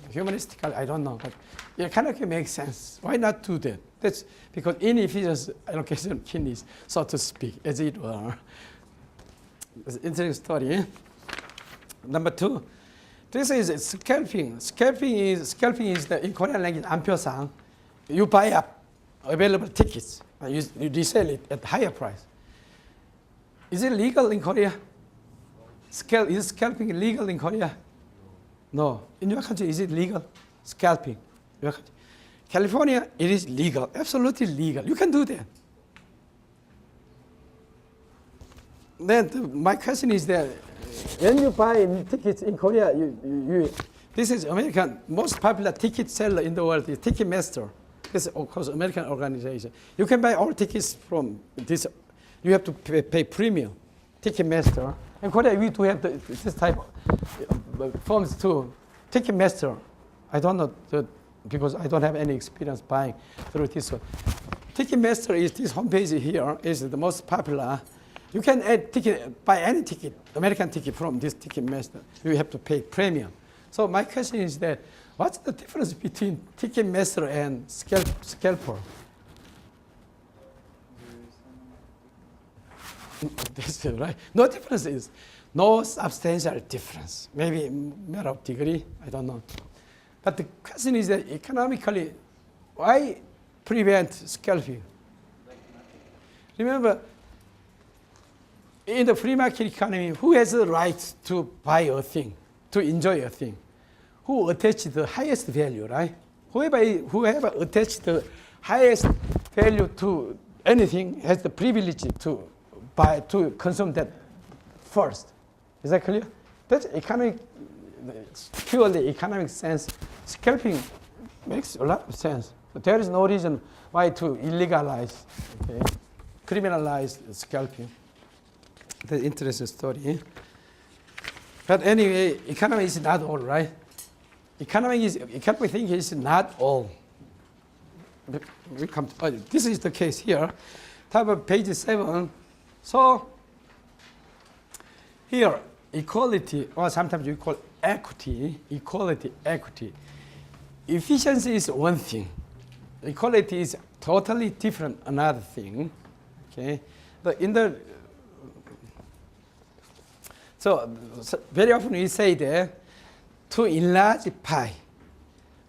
Humanistically, I don't know, but economically makes sense. Why not do that? That's because inefficient allocation of kidneys, so to speak, as it were. It's an interesting story. Eh? Number 2, this is scalping. Scalping is the, in Korean language, 안표상. You buy up available tickets, you resell it at higher price. Is it legal in Korea? Is scalping legal in Korea? No. In your country, is it legal? Scalping. Your country. California, it is legal, absolutely legal. You can do that. Then my question is that when you buy tickets in Korea, this is American most popular ticket seller in the world is Ticketmaster. This is of course American organization. You can buy all tickets from this. You have to pay premium. Ticketmaster. In Korea, we do have this type of forms too. Ticketmaster. I don't know because I don't have any experience buying through this one. Ticketmaster is this homepage here is the most popular. You can add ticket, buy any ticket, American ticket from this Ticketmaster. You have to pay premium. So my question is that What's the difference between ticket master and scalper? This is right. No difference is no substantial difference. Maybe matter of degree, I don't know. But the question is that economically, why prevent scalping? Remember, in the free market economy, who has the right to buy a thing, to enjoy a thing? Who attached the highest value, right? Whoever attached the highest value to anything has the privilege to buy, to consume that first. Is that clear? That's economic, purely economic sense. Scalping makes a lot of sense. But there is no reason why to illegalize, okay, criminalize scalping. That's an interesting story. But anyway, economy is not all, right? Economic thing is not all. This is the case here. Top of page 7. So here, equality, or sometimes we call equity, equality, equity. Efficiency is one thing. Equality is totally different, another thing. Okay, so very often we say that to enlarge pie,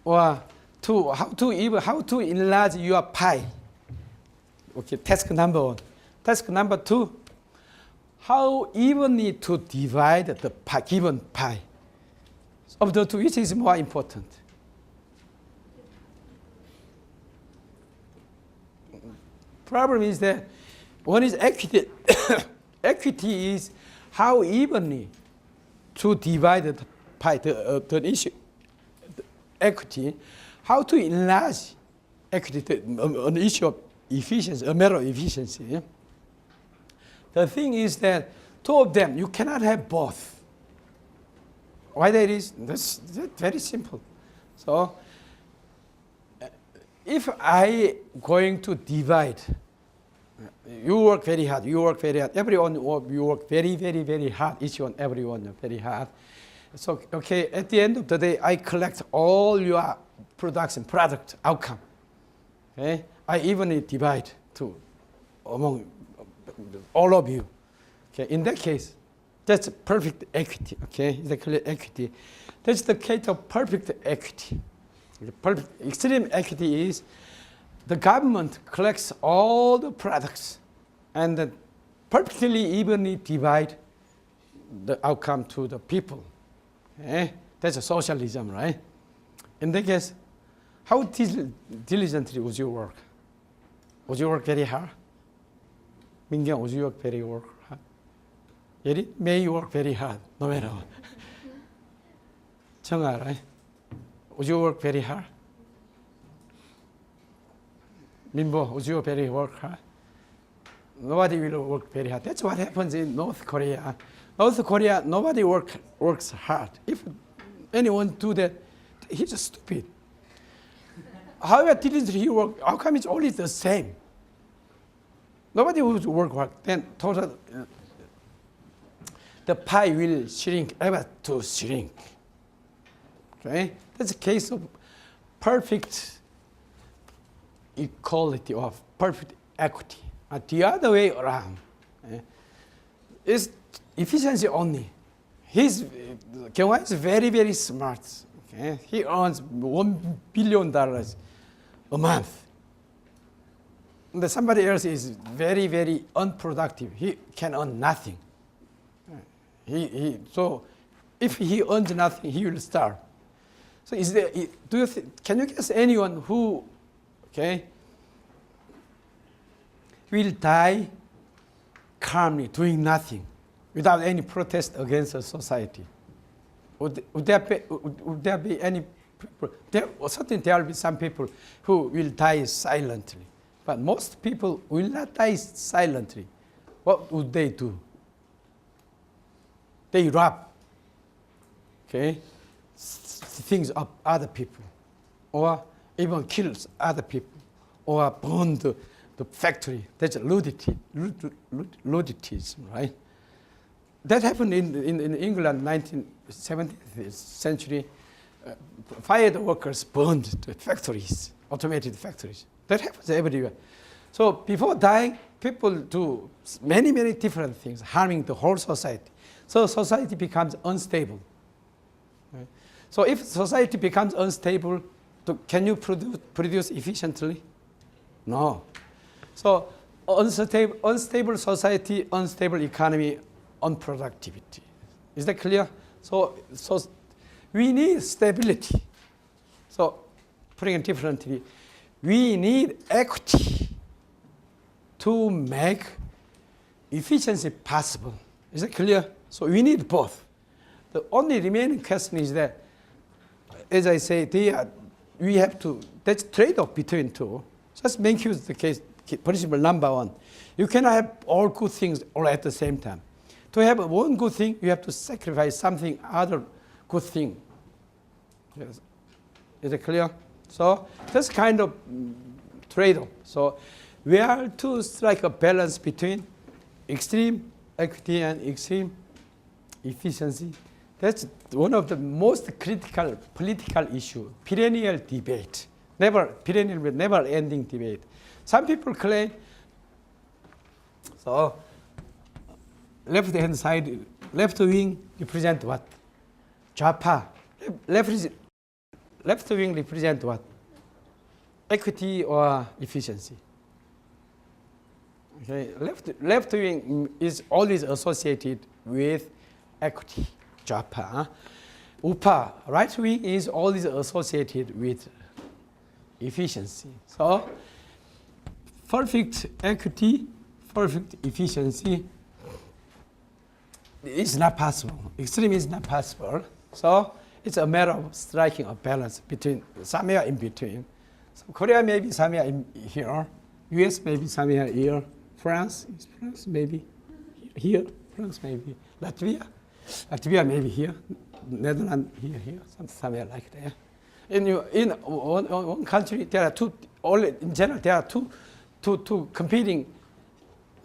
or how to enlarge your pie. Okay, task number 1. Task number 2, how evenly to divide the pie, given pie. Of the two, which is more important? Problem is that one is equity. Equity is how evenly to divide the pie, the issue, the equity, how to enlarge equity, an issue of efficiency, a matter of efficiency. The thing is that two of them, you cannot have both. Why that is? That's very simple. So if I going to divide, you work very hard, everyone you work very, very, very hard, each one, everyone very hard. So, okay, at the end of the day, I collect all your product outcome. Okay, I evenly divide among all of you. Okay, in that case, that's perfect equity. Okay, is that clear? Equity. That's the case of perfect equity. Perfect extreme equity is the government collects all the products and then perfectly evenly divide the outcome to the people. Okay? That's a socialism, right? In that case, how diligently would you work? Would you work very hard? Mingyang, would you work very hard? Yeri, may you work very hard, no matter what. Chang'a, right? Would you work very hard? Minbo, would you very work hard? Nobody will work very hard. That's what happens in North Korea. North Korea, nobody works hard. If anyone do that, he's just stupid. However diligently he work, outcome is always the same. Nobody would work hard. Then total, the pie will shrink, ever to shrink. Okay, that's a case of perfect equality or perfect equity. The other way around is efficiency only. Kyung-hwa is very, very smart. Okay? He earns $1 billion a month. And somebody else is very, very unproductive. He can earn nothing. So if he earns nothing, he will starve. So can you guess anyone who, okay, will die calmly, doing nothing, without any protest against the society? Would there be any people? Certainly there will be some people who will die silently. But most people will not die silently. What would they do? They rob, okay, things of other people, or even kill other people, or burn the factory. That's ludditism, right? That happened in England, 19th, 17th century. fired workers burned the factories, automated factories. That happens everywhere. So before dying, people do many, many different things, harming the whole society. So society becomes unstable. Right? So if society becomes unstable, can you produce efficiently? No. So unstable society, unstable economy, unproductivity. Is that clear? So we need stability. So putting it differently, we need equity to make efficiency possible. Is that clear? So we need both. The only remaining question is that, as I say, we have to, that's trade-off between two. Just make use of the case, principle number one. You cannot have all good things all at the same time. To have one good thing, you have to sacrifice something other good thing. Yes. Is it clear? So that's kind of trade-off. So we are to strike a balance between extreme equity and extreme efficiency. That's one of the most critical political issues, perennial debate. Never-ending debate. Some people claim, so left-hand side, left wing represent what? 좌파. Left wing represent what? Equity or efficiency. Okay, left wing is always associated with equity, 좌파. 우파, right wing is always associated with efficiency. So perfect equity, perfect efficiency is not possible. Extreme is not possible. So it's a matter of striking a balance between somewhere in between. So Korea may be somewhere in here, US may be somewhere here, France maybe here, France maybe Latvia maybe here, Netherlands here, somewhere like that. In one country, there are two. In general, there are two competing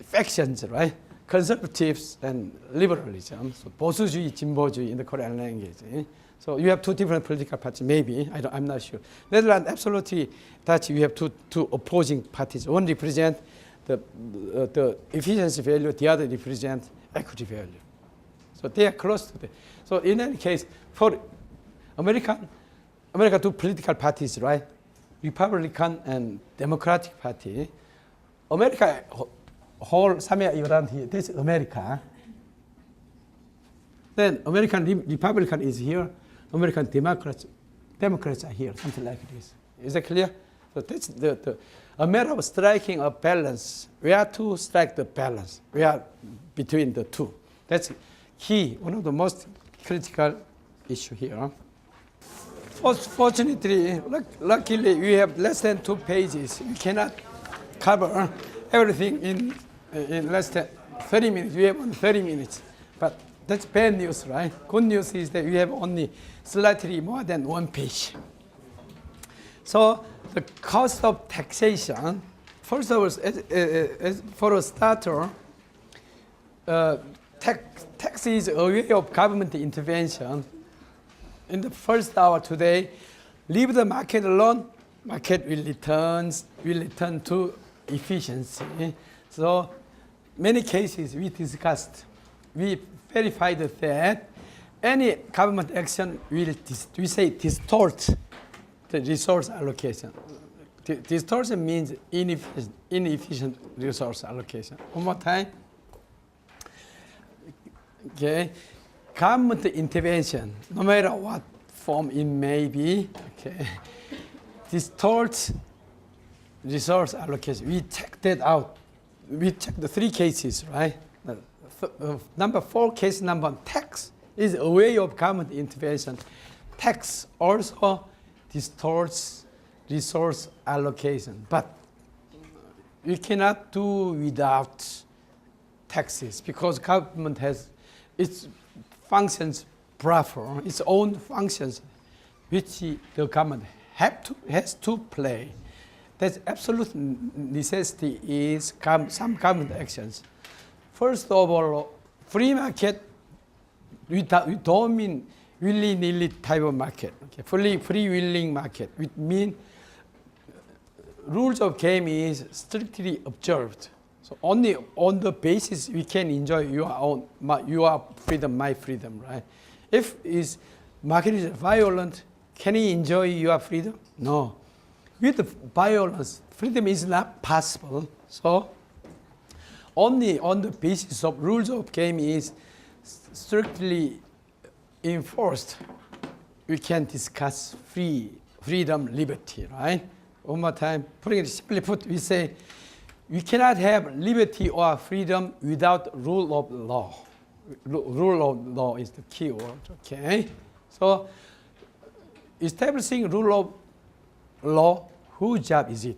factions, right? Conservatives and liberalism. So 보수주의, 진보주의 in the Korean language. So you have two different political parties. Maybe I'm not sure. Netherlands absolutely that you have two opposing parties. One represent the efficiency value, the other represent equity value. So they are close to that. So in any case, for America, two political parties, right? Republican and Democratic Party. America whole somewhere around here. That's America. Then American Republican is here. American Democrats are here. Something like this. Is that clear? So that's a matter of striking a balance. We have to strike the balance. We are between the two. That's key. One of the most critical issue here. Fortunately, luckily, we have less than 2 pages. We cannot cover everything in less than 30 minutes. We have only 30 minutes. But that's bad news, right? Good news is that we have only slightly more than 1 page. So the cost of taxation, first of all, as for a starter, tax is a way of government intervention. In the first hour today, leave the market alone, market will return to efficiency. So many cases we discussed, we verified that any government action will distort the resource allocation. Distortion means inefficient resource allocation. One more time. Okay. Government intervention, no matter what form it may be, okay, distorts resource allocation. We checked that out. We checked the 3 cases, right? Number 4 case, number 1, tax is a way of government intervention. Tax also distorts resource allocation, but we cannot do without taxes because government has its functions proper, its own functions, which the government has to play. That's absolute necessity is some government actions. First of all, free market, we don't mean willy-nilly type of market. Okay, fully freewheeling market, which means rules of game is strictly observed. So only on the basis we can enjoy your freedom, my freedom, right? If market is violent, can you enjoy your freedom? No. With violence, freedom is not possible. So only on the basis of rules of game is strictly enforced, we can discuss freedom, liberty, right? One more time, putting it simply put, we say we cannot have liberty or freedom without rule of law. Rule of law is the key word, okay? So establishing rule of law, whose job is it?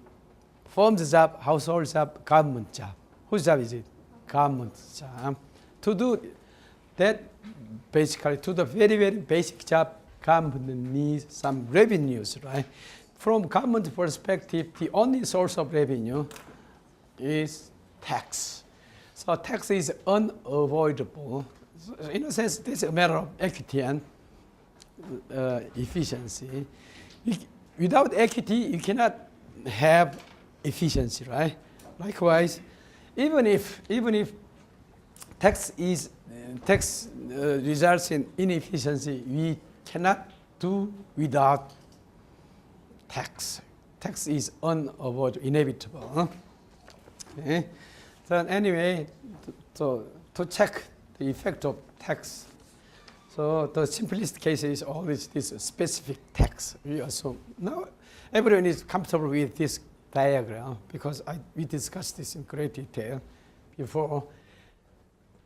Firm's job, household job, government job. Whose job is it? Government job. To do that, basically, to the very, very basic job, government needs some revenues, right? From government perspective, the only source of revenue is tax. So tax is unavoidable. So in a sense, this is a matter of equity and efficiency. Without equity, you cannot have efficiency, right? Likewise, even if tax results in inefficiency, we cannot do without tax. Tax is unavoidable, inevitable. Huh? Okay. So anyway, to check the effect of tax, so the simplest case is always this specific tax. We assume now everyone is comfortable with this diagram because we discussed this in great detail before.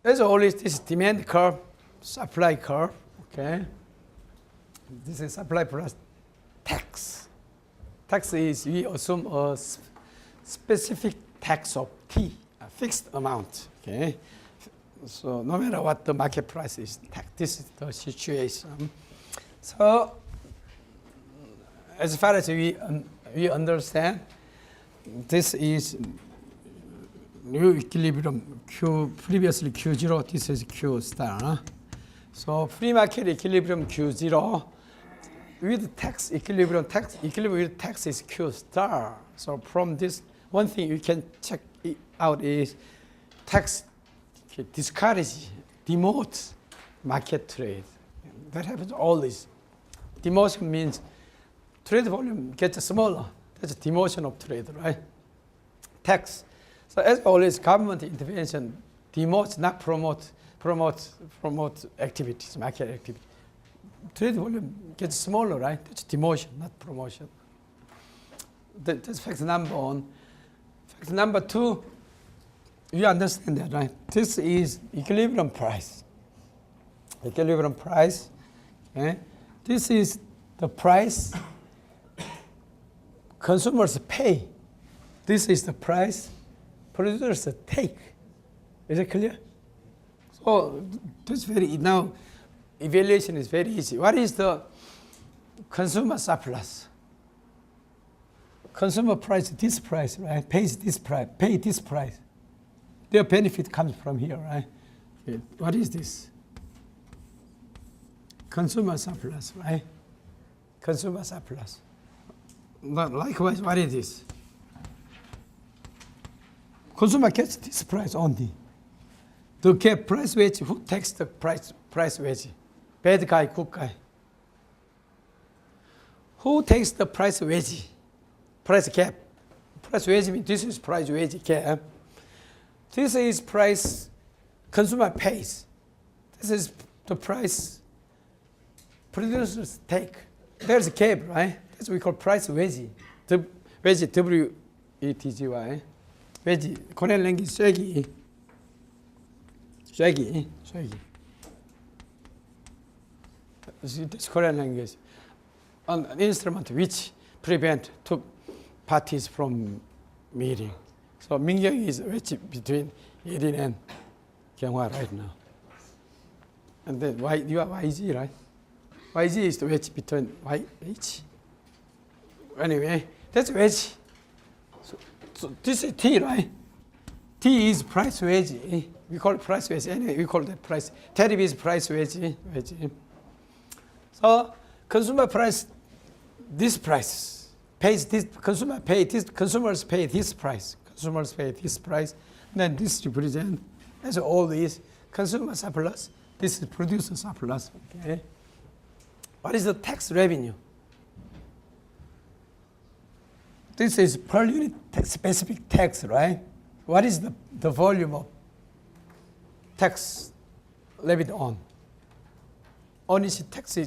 As always, this demand curve, supply curve. Okay, this is supply plus tax. Tax is, we assume, a specific tax of T, a fixed amount. Okay, so no matter what the market price is, this is the situation. So as far as we understand, this is new equilibrium Q, previously Q0, this is Q star. So free market equilibrium Q0 with tax equilibrium with tax is Q star. So from this, one thing you can check it out is tax discourages, demotes market trade. That happens always. Demotion means trade volume gets smaller. That's a demotion of trade, right? Tax. So as always, government intervention demotes, not promote activities, market activity. Trade volume gets smaller, right? That's demotion, not promotion. That's fact number one. Fact number two, you understand that, right? This is equilibrium price. Equilibrium price. Okay? This is the price consumers pay. This is the price producers take. Is it clear? So that's now evaluation is very easy. What is the consumer surplus? Consumer price, this price, right? Pays this price, pay this price. Their benefit comes from here, right? Okay. What is this? Consumer surplus, right? Consumer surplus. But likewise, what is this? Consumer gets this price only. To get price wage, who takes the price wage? Bad guy, good guy. Who takes the price wage? Price cap. Price wage means this is price wage cap. This is price consumer pays. This is the price producers take. There's a cap, right? That's what we call price wage. The wage, W-E-T-G-Y. Wage, Korean language, 쇠기. This Korean language. An instrument which prevent two parties from meeting. So Mingyong is wedge between Yerin and Kyunghwa right now. And then you are YG, right? YG is the wedge between YH. Anyway, that's wedge. So this is T, right? T is price wedge. We call it price wedge. Anyway, we call that price. Tariff is price wedge. So consumer price, this price pays this. Consumers pay this price. Consumers pay this price. Then this represents as all these consumer surplus. This is producer surplus. Okay. What is the tax revenue? This is per unit specific tax, right? What is the volume of tax levied on? On each tax,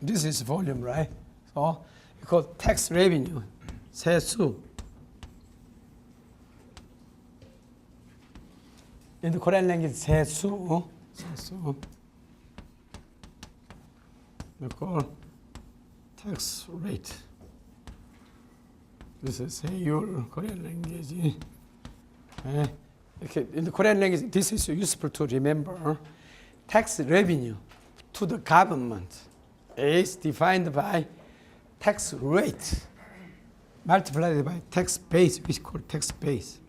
this is volume, right? So we call tax revenue, 세수. In the Korean language, 세수. We call tax rate. This is your Korean language. Okay. In the Korean language, this is useful to remember. Tax revenue to the government is defined by tax rate multiplied by tax base, which is called tax base.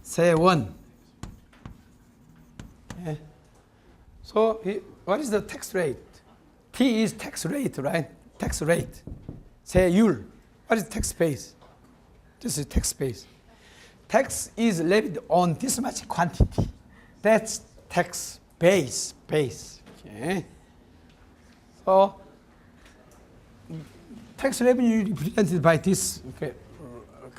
세원. Okay. So what is the tax rate? T is tax rate, right? Tax rate. 세율. What is tax base? This is tax base. Tax is levied on this much quantity. That's tax base. Okay. So tax revenue represented by this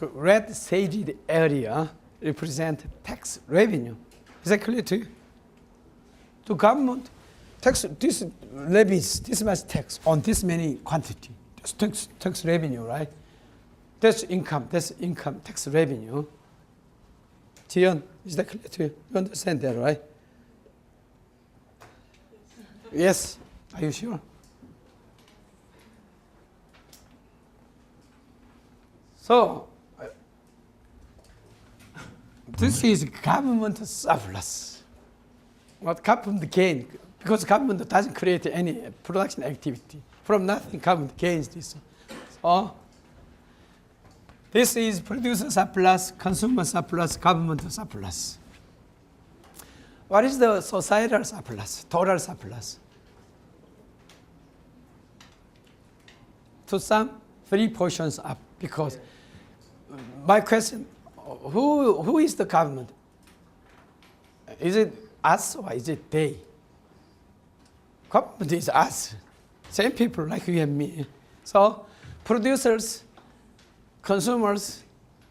red shaded area represent tax revenue. Is that clear to you? To government, this levies this much tax on this many quantity. That's tax revenue, right? That's income, tax revenue. Jian, is that clear to you? You understand that, right? Yes. Are you sure? So, this is government surplus. What government gain? Because government doesn't create any production activity. From nothing, government gains this. So, this is producer surplus, consumer surplus, government surplus. What is the societal surplus, total surplus? To sum 3 portions up, because my question, who is the government? Is it us or is it they? Government is us, same people like you and me. So producers, consumers,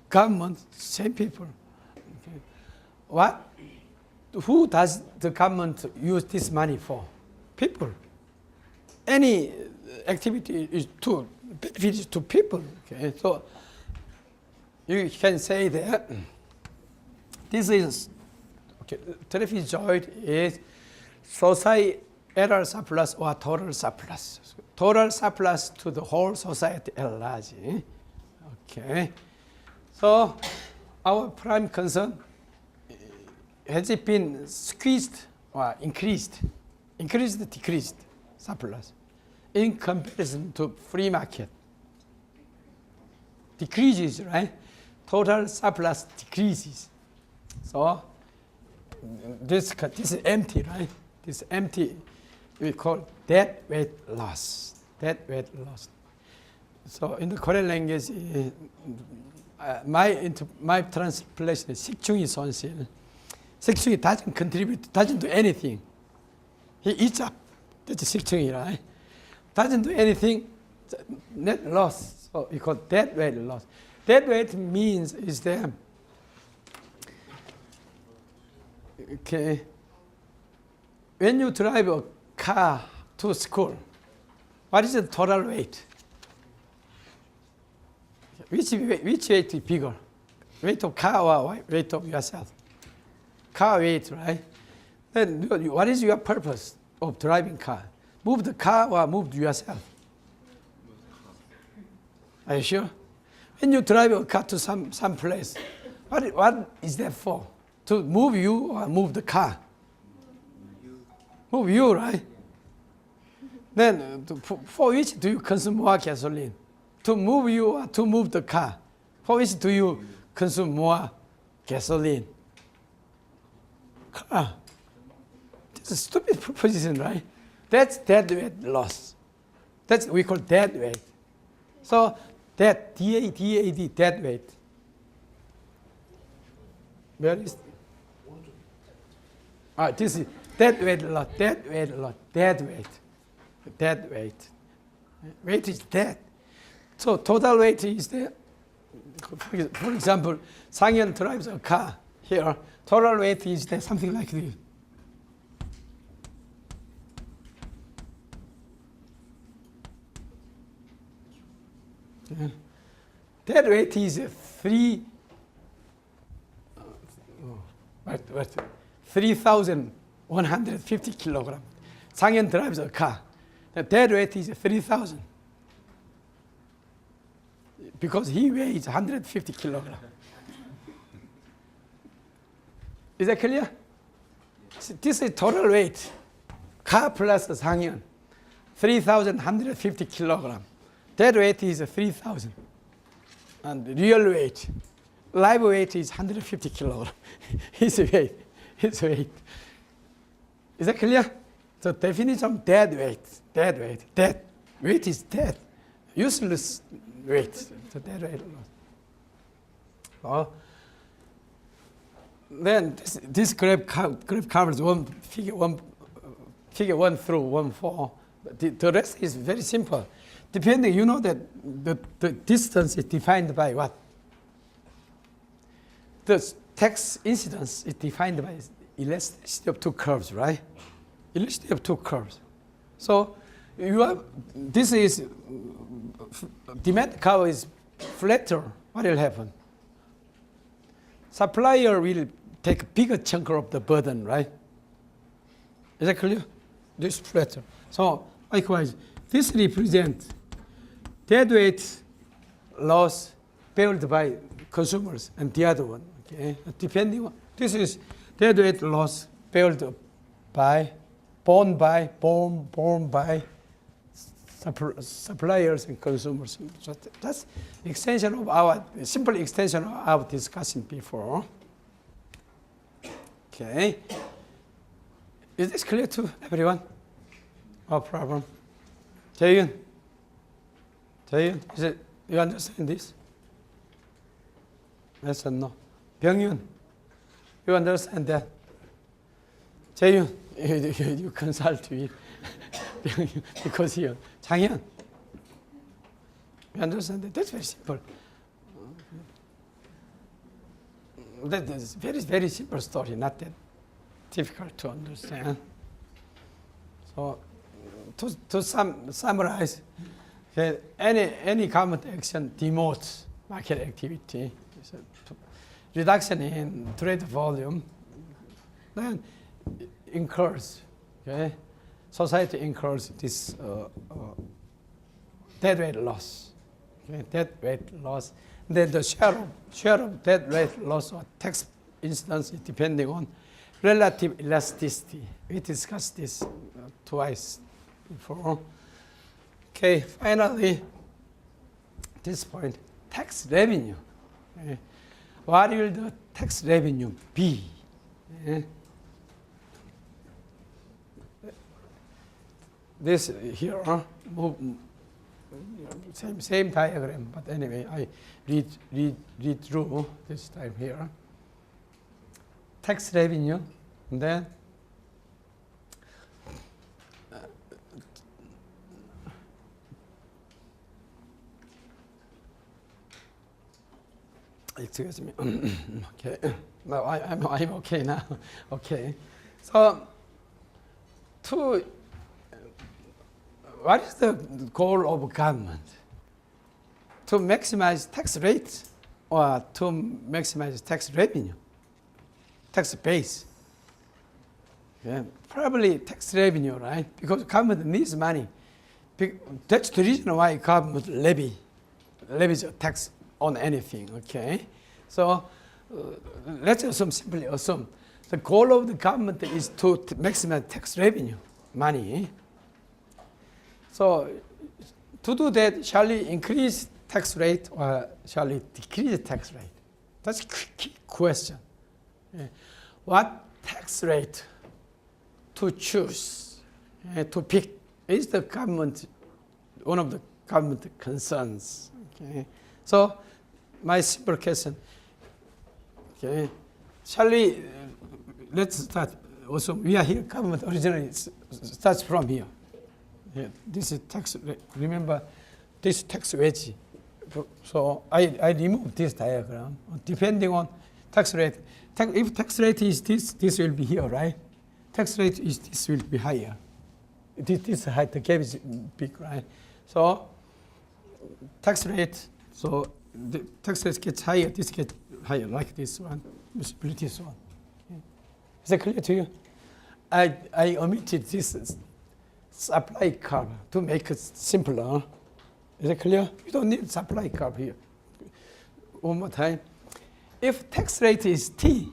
government, same people. Okay. Who does the government use this money for? People. Any activity is to benefit to people. Okay. So you can say that this is trapezoid is societal surplus or total surplus. Total surplus to the whole society at large. Okay. So our prime concern, has it been squeezed or increased? Increased, decreased surplus in comparison to free market. Decreases, right? Total surplus decreases. So this is empty, right? This empty we call dead weight loss. Dead weight loss. So in the Korean language, my translation is 식충이 손실. 식충이 doesn't contribute, doesn't do anything. He eats up. That's 식충이, right? Doesn't do anything. Net loss. So we call dead weight loss. Dead weight means is that okay. When you drive a car to school, what is the total weight? Which weight is bigger? Weight of car or weight of yourself? Car weight, right? Then what is your purpose of driving car? Move the car or move yourself? Are you sure? When you drive a car to some place, what is that for? To move you or move the car? Move you, right? Then for which do you consume more gasoline? To move you or to move the car? For which do you consume more gasoline? Car. This is a stupid proposition, right? That's deadweight loss. That's we call deadweight. So that D-A-D, deadweight. Where is? This is deadweight loss, deadweight loss, deadweight. Deadweight. Weight is dead. So total weight is there. For example, Sang-Hyun drives a car here. Total weight is there, something like this. Dead weight is 3,150 kilograms. Sang-Hyun drives a car. The dead weight is 3,000 because he weighs 150 kilograms. Is that clear? So this is total weight. Car plus Sang-Hyun, 3,150 kilograms. Dead weight is 3,000. And real weight, live weight is 150 kilograms. His weight. Is that clear? So definition of dead weight. Dead weight is dead. Useless weight. So dead weight. Then this graph covers figure 1 through 14. The rest is very simple. Depending, you know that the distance is defined by what? The tax incidence is defined by elasticity of two curves, right? Elasticity of two curves. So you have, this is, demand curve is flatter. What will happen? Supplier will take a bigger chunk of the burden, right? Is that clear? This is flatter. So likewise, this represents deadweight loss borne by consumers, and the other one, okay? Depending on, this is deadweight loss borne by suppliers and consumers. So that's extension of our, simple extension of our discussion before. Okay. Is this clear to everyone? No problem. Jae-yun, is it, you understand this? Yes or no? Byung-yun, you understand that? Jae-yun, you consult with because here, Sang-Hyun, you understand that? That's very simple. That is very, very simple story, not that difficult to understand. So, to summarize, any government action demotes market activity. So, reduction in trade volume, then incurs, okay? Society incurs this deadweight loss. Okay? Deadweight loss. Then the share of deadweight loss or tax incidence is depending on relative elasticity. We discussed this twice before. Okay, finally, this point, tax revenue. Okay. What will the tax revenue be? Okay. This here, same diagram, but anyway, I read through this time here. Tax revenue, and then excuse me. Okay, no, I'm okay now. Okay, so what is the goal of government? To maximize tax rate or to maximize tax revenue, tax base? Yeah, probably tax revenue, right? Because government needs money. That's the reason why government levies a tax on anything, okay? So let's simply assume the goal of the government is to maximize tax revenue, money. So to do that, shall we increase tax rate or shall we decrease tax rate? That's a key question. Yeah. What tax rate to choose? to pick. It's the government, one of the government concerns. Okay, so my simple question. Okay, shall we? Let's start. Also, we are here. Government originally starts from here. Yeah, this is tax. Remember, this tax wedge. So I remove this diagram depending on tax rate. If tax rate is this will be here, right? Tax rate is this will be higher. This height, the gap is big, right? So tax rate. So the tax rate gets higher. This gets higher, like this one. Split this one. Okay. Is that clear to you? I omitted this supply curve to make it simpler. Is that clear? You don't need supply curve here. One more time. If tax rate is T1,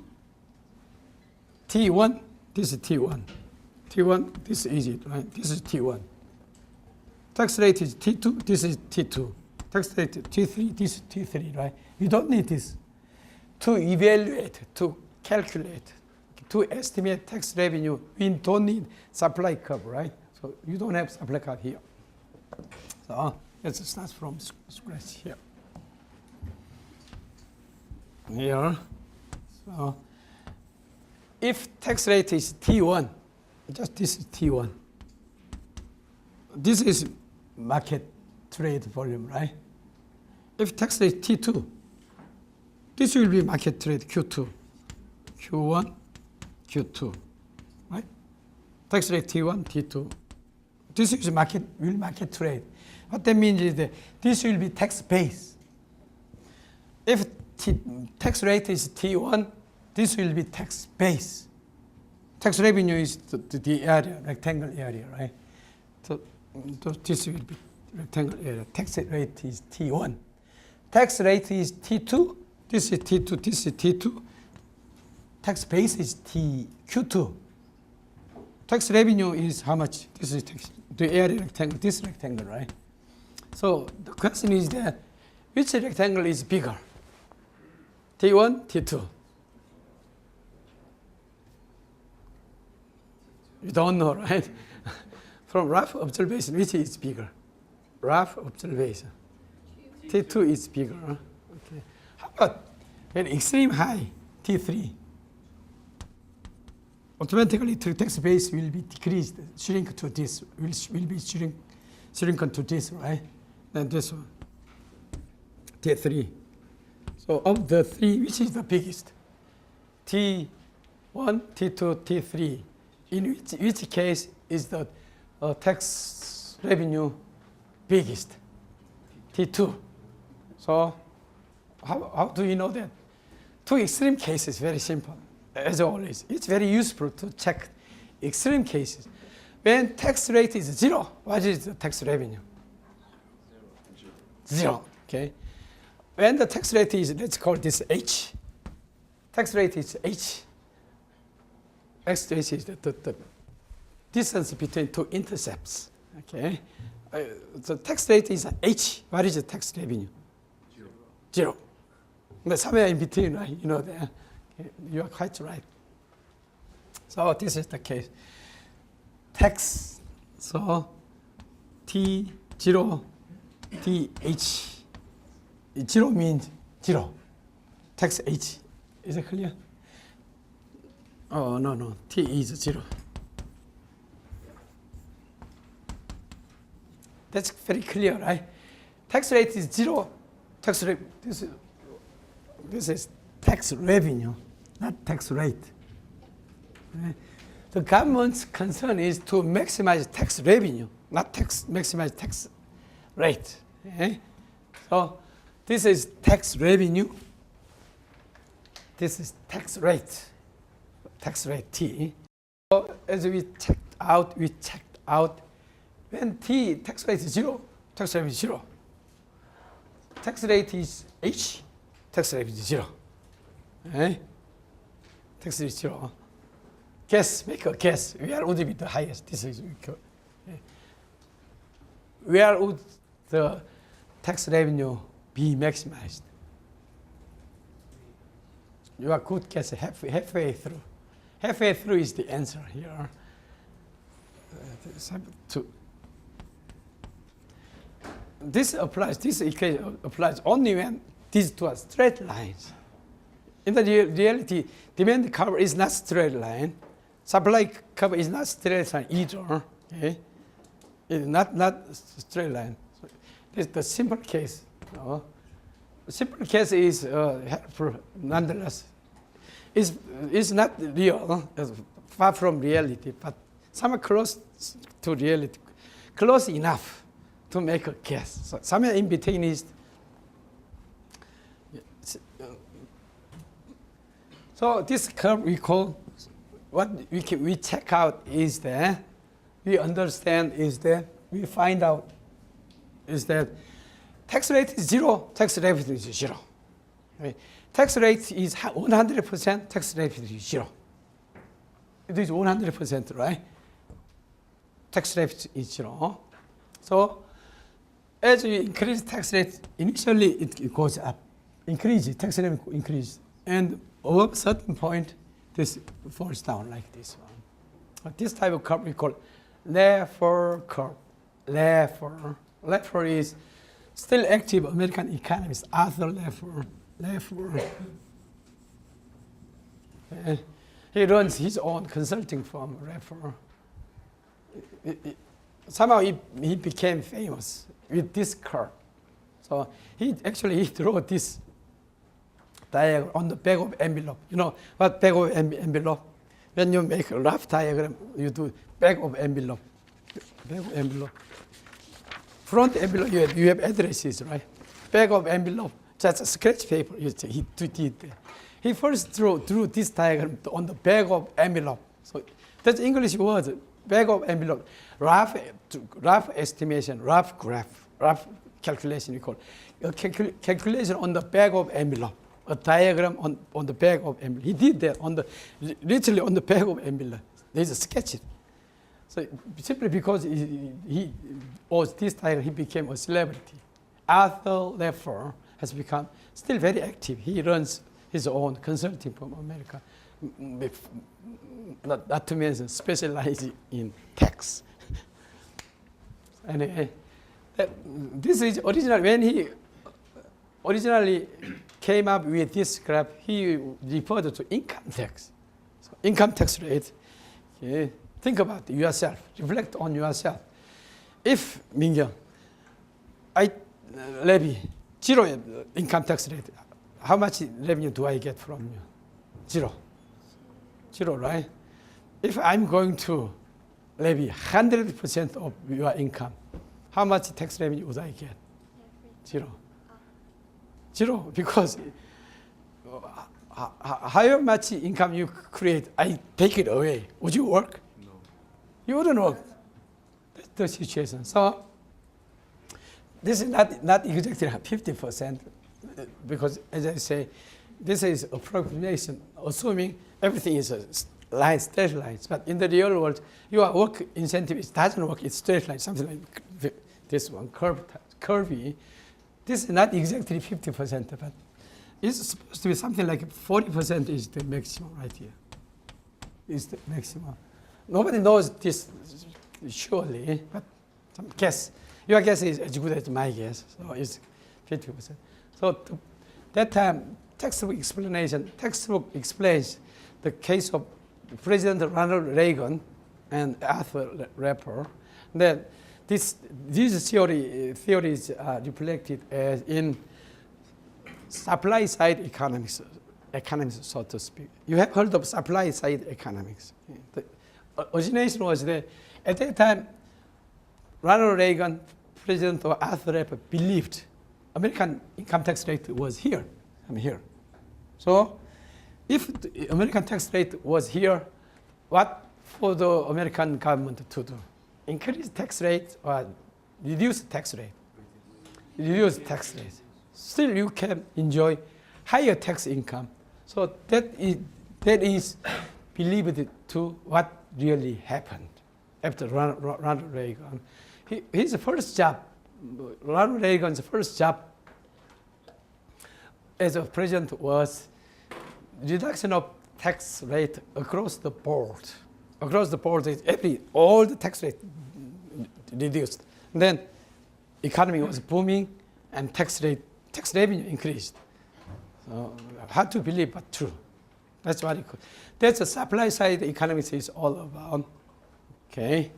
this is T1. T1, this is easy, right? This is T1. Tax rate is T2, this is T2. Tax rate is T3, this is T3, right? You don't need this. To evaluate, to calculate, to estimate tax revenue, we don't need supply curve, right? So you don't have supply curve here. So let's start from scratch here. Here. So if tax rate is T1, just this is T1. This is market trade volume, right? If tax rate T2, this will be market trade Q2, Q1, Q2, right? Tax rate T1, T2. This is market trade. What that means is that this will be tax base. If tax rate is T1, this will be tax base. Tax revenue is the area, rectangle area, right? So this will be rectangle area. Tax rate is T1. Tax rate is T2. This is T2. This is T2. Tax base is Q2. Tax revenue is how much? This is the area rectangle. This rectangle, right? So the question is that which rectangle is bigger? T1, T2. You don't know, right? From rough observation, which is bigger? Rough observation. T2 is bigger. Huh? Okay. How about when extreme high, T3? Automatically, the tax base will be decreased, shrink to this, will be shrunken to this, right? Then this one, T3. So of the three, which is the biggest? T1, T2, T3. In which case is the tax revenue biggest? T2. So how do you know that? Two extreme cases, very simple. As always, it's very useful to check extreme cases. When tax rate is 0, what is the tax revenue? 0. Okay. When the tax rate is, let's call this H. Tax rate is H. X is the distance between two intercepts. Okay. The tax rate is H. What is the tax revenue? 0. But somewhere in between, right? You know that. You are quite right. So this is the case. Tax, so T0, TH. 0 means 0. Tax H. Is it clear? Oh, no. T is 0. That's very clear, right? Tax rate is 0. Tax rate, this is tax revenue, not tax rate. Right? The government's concern is to maximize tax revenue, not maximize tax rate. Okay? So this is tax revenue. This is tax rate T. So as we checked out when T tax rate is 0, tax rate is 0. Tax rate is H, tax rate is 0. Okay? Tax rate is 0. Guess, make a guess. Where would be the highest? This is okay. Where would the tax revenue be maximized? You are good guess halfway through. Halfway through is the answer here. This equation applies only when these two are straight lines. In the reality, demand curve is not straight line. Supply curve is not straight line either. Okay? It's not straight line. So this is the simple case. The simple case is helpful nonetheless. It's not real, far from reality, but somewhere close to reality, close enough to make a guess. So somewhere in between is. So this curve we call, what we check out is that, we understand is that, we find out is that tax rate is 0, tax revenue is 0. Right? Tax rate is 100%, tax revenue is 0. It is 100%, right? Tax rate is 0. So as you increase tax rate, initially it goes up, tax revenue increases, and over a certain point, this falls down like this one. This type of curve we call Laffer curve. Laffer is still active American economist, Arthur Laffer. He runs his own consulting firm, Laffer. Somehow he became famous with this curve. So he drew this diagram on the back of envelope. You know what back of envelope? When you make a rough diagram, you do back of envelope. Front envelope, you have addresses, right? Back of envelope, just a scratch paper. He did that. He first drew this diagram on the back of envelope. So that's English word, back of envelope. Rough estimation, rough graph, rough calculation, we call it. Calculation on the back of envelope. A diagram on the back of envelope. He did that literally on the back of envelope. There's a sketch. So simply because he owes this diagram, he became a celebrity. Arthur Laffer has become still very active. He runs his own consulting firm in America, not to mention specializing in tax. Anyway, this is original. When he originally came up with this graph, he referred to income tax. So income tax rate. Okay. Think about yourself. Reflect on yourself. If Mingyong, I levy 0 income tax rate, how much revenue do I get from you? 0, right? If I'm going to levy 100% of your income, how much tax revenue would I get? 0, because how much income you create, I take it away. Would you work? No. You wouldn't work. That's the situation. So this is not exactly 50%, because as I say, this is approximation, assuming everything is straight lines. But in the real world, your work incentive doesn't work. It's straight line, something like this one, curvy. This is not exactly 50%, but it's supposed to be something like 40% is the maximum right here. Is the maximum. Nobody knows this surely, but some guess. Your guess is as good as my guess, so it's 50%. So that time, textbook explains the case of President Ronald Reagan and Arthur Laffer. That these theories are reflected as in supply side economics, so to speak. You have heard of supply side economics. The origination was that at that time, Ronald Reagan, President of Arthur Laffer, believed American income tax rate was here. I'm here. So if the American tax rate was here, what for the American government to do? Increase tax rate or reduce tax rate? Reduce tax rate. Still you can enjoy higher tax income. So that is believed to what really happened after Ronald Reagan. His first job, Ronald Reagan's first job as a president was reduction of tax rate across the board. across the board, all the tax rate reduced. And then economy was booming and tax revenue increased. So hard to believe, but true. That's what that's the supply side economics is all about. Okay.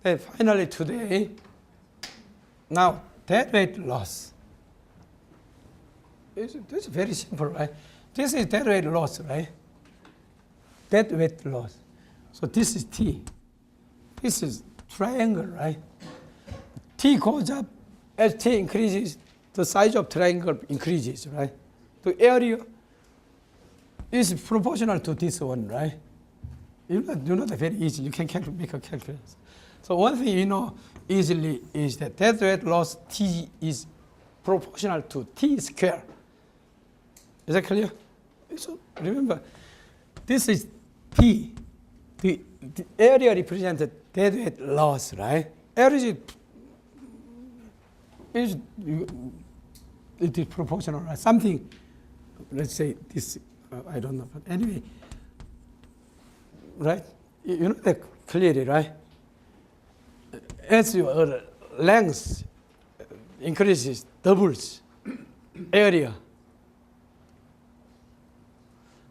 Then finally today, now dead weight loss. This is very simple, right? This is dead weight loss, right? Dead weight loss. So this is T. This is triangle, right? T goes up. As T increases, the size of triangle increases, right? The area is proportional to this one, right? You know that very easy. You can make a calculation. So one thing you know easily is that dead weight loss T is proportional to T square. Is that clear? So remember, this is T. The area represents the dead weight loss, right? Area is it is proportional, right? Something, let's say this, I don't know, but anyway, right? You know that clearly, right? As your length increases, doubles area.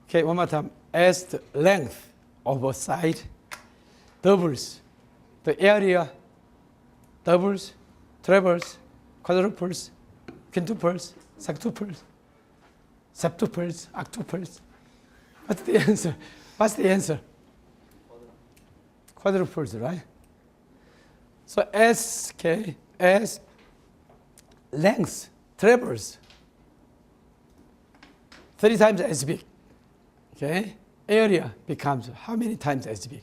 Okay, one more time. As the length of a side doubles, the area doubles, trebles, quadruples, quintuples, sextuples, septuples, octuples. What's the answer? What's the answer? Quadruples, right? So as length trebles 3 times as big, okay? Area becomes how many times as big?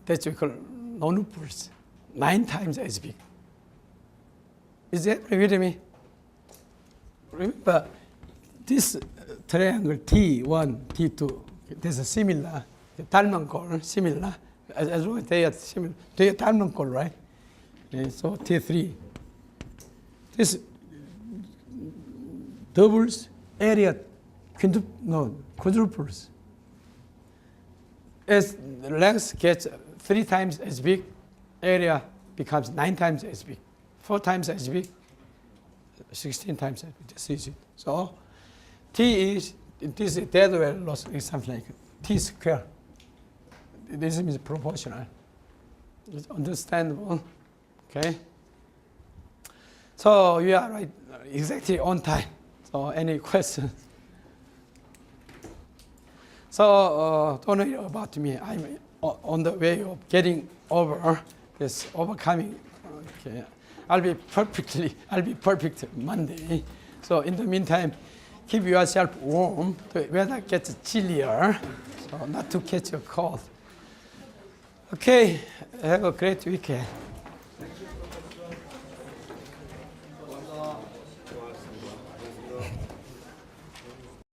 That's what we call nonuples, 9 times as big. Is that with me? Remember, this triangle T1, T2, there's a similar, 닮은 꼴, similar, as long as they are similar, they are 닮은 꼴, right? Okay, so T3, this doubles area, quadruples. As the length gets 3 times as big, area becomes 9 times as big, 4 times as big, 16 times as big. This is it. So T is, this is dead weight loss is something like T square. This is proportional. It's understandable. Okay. So you are right, exactly on time. So any questions? So don't worry about me. I'm on the way of getting over this, overcoming. Okay. I'll be perfect Monday. So in the meantime, keep yourself warm. The weather gets chillier, so not to catch a cold. Okay, have a great weekend.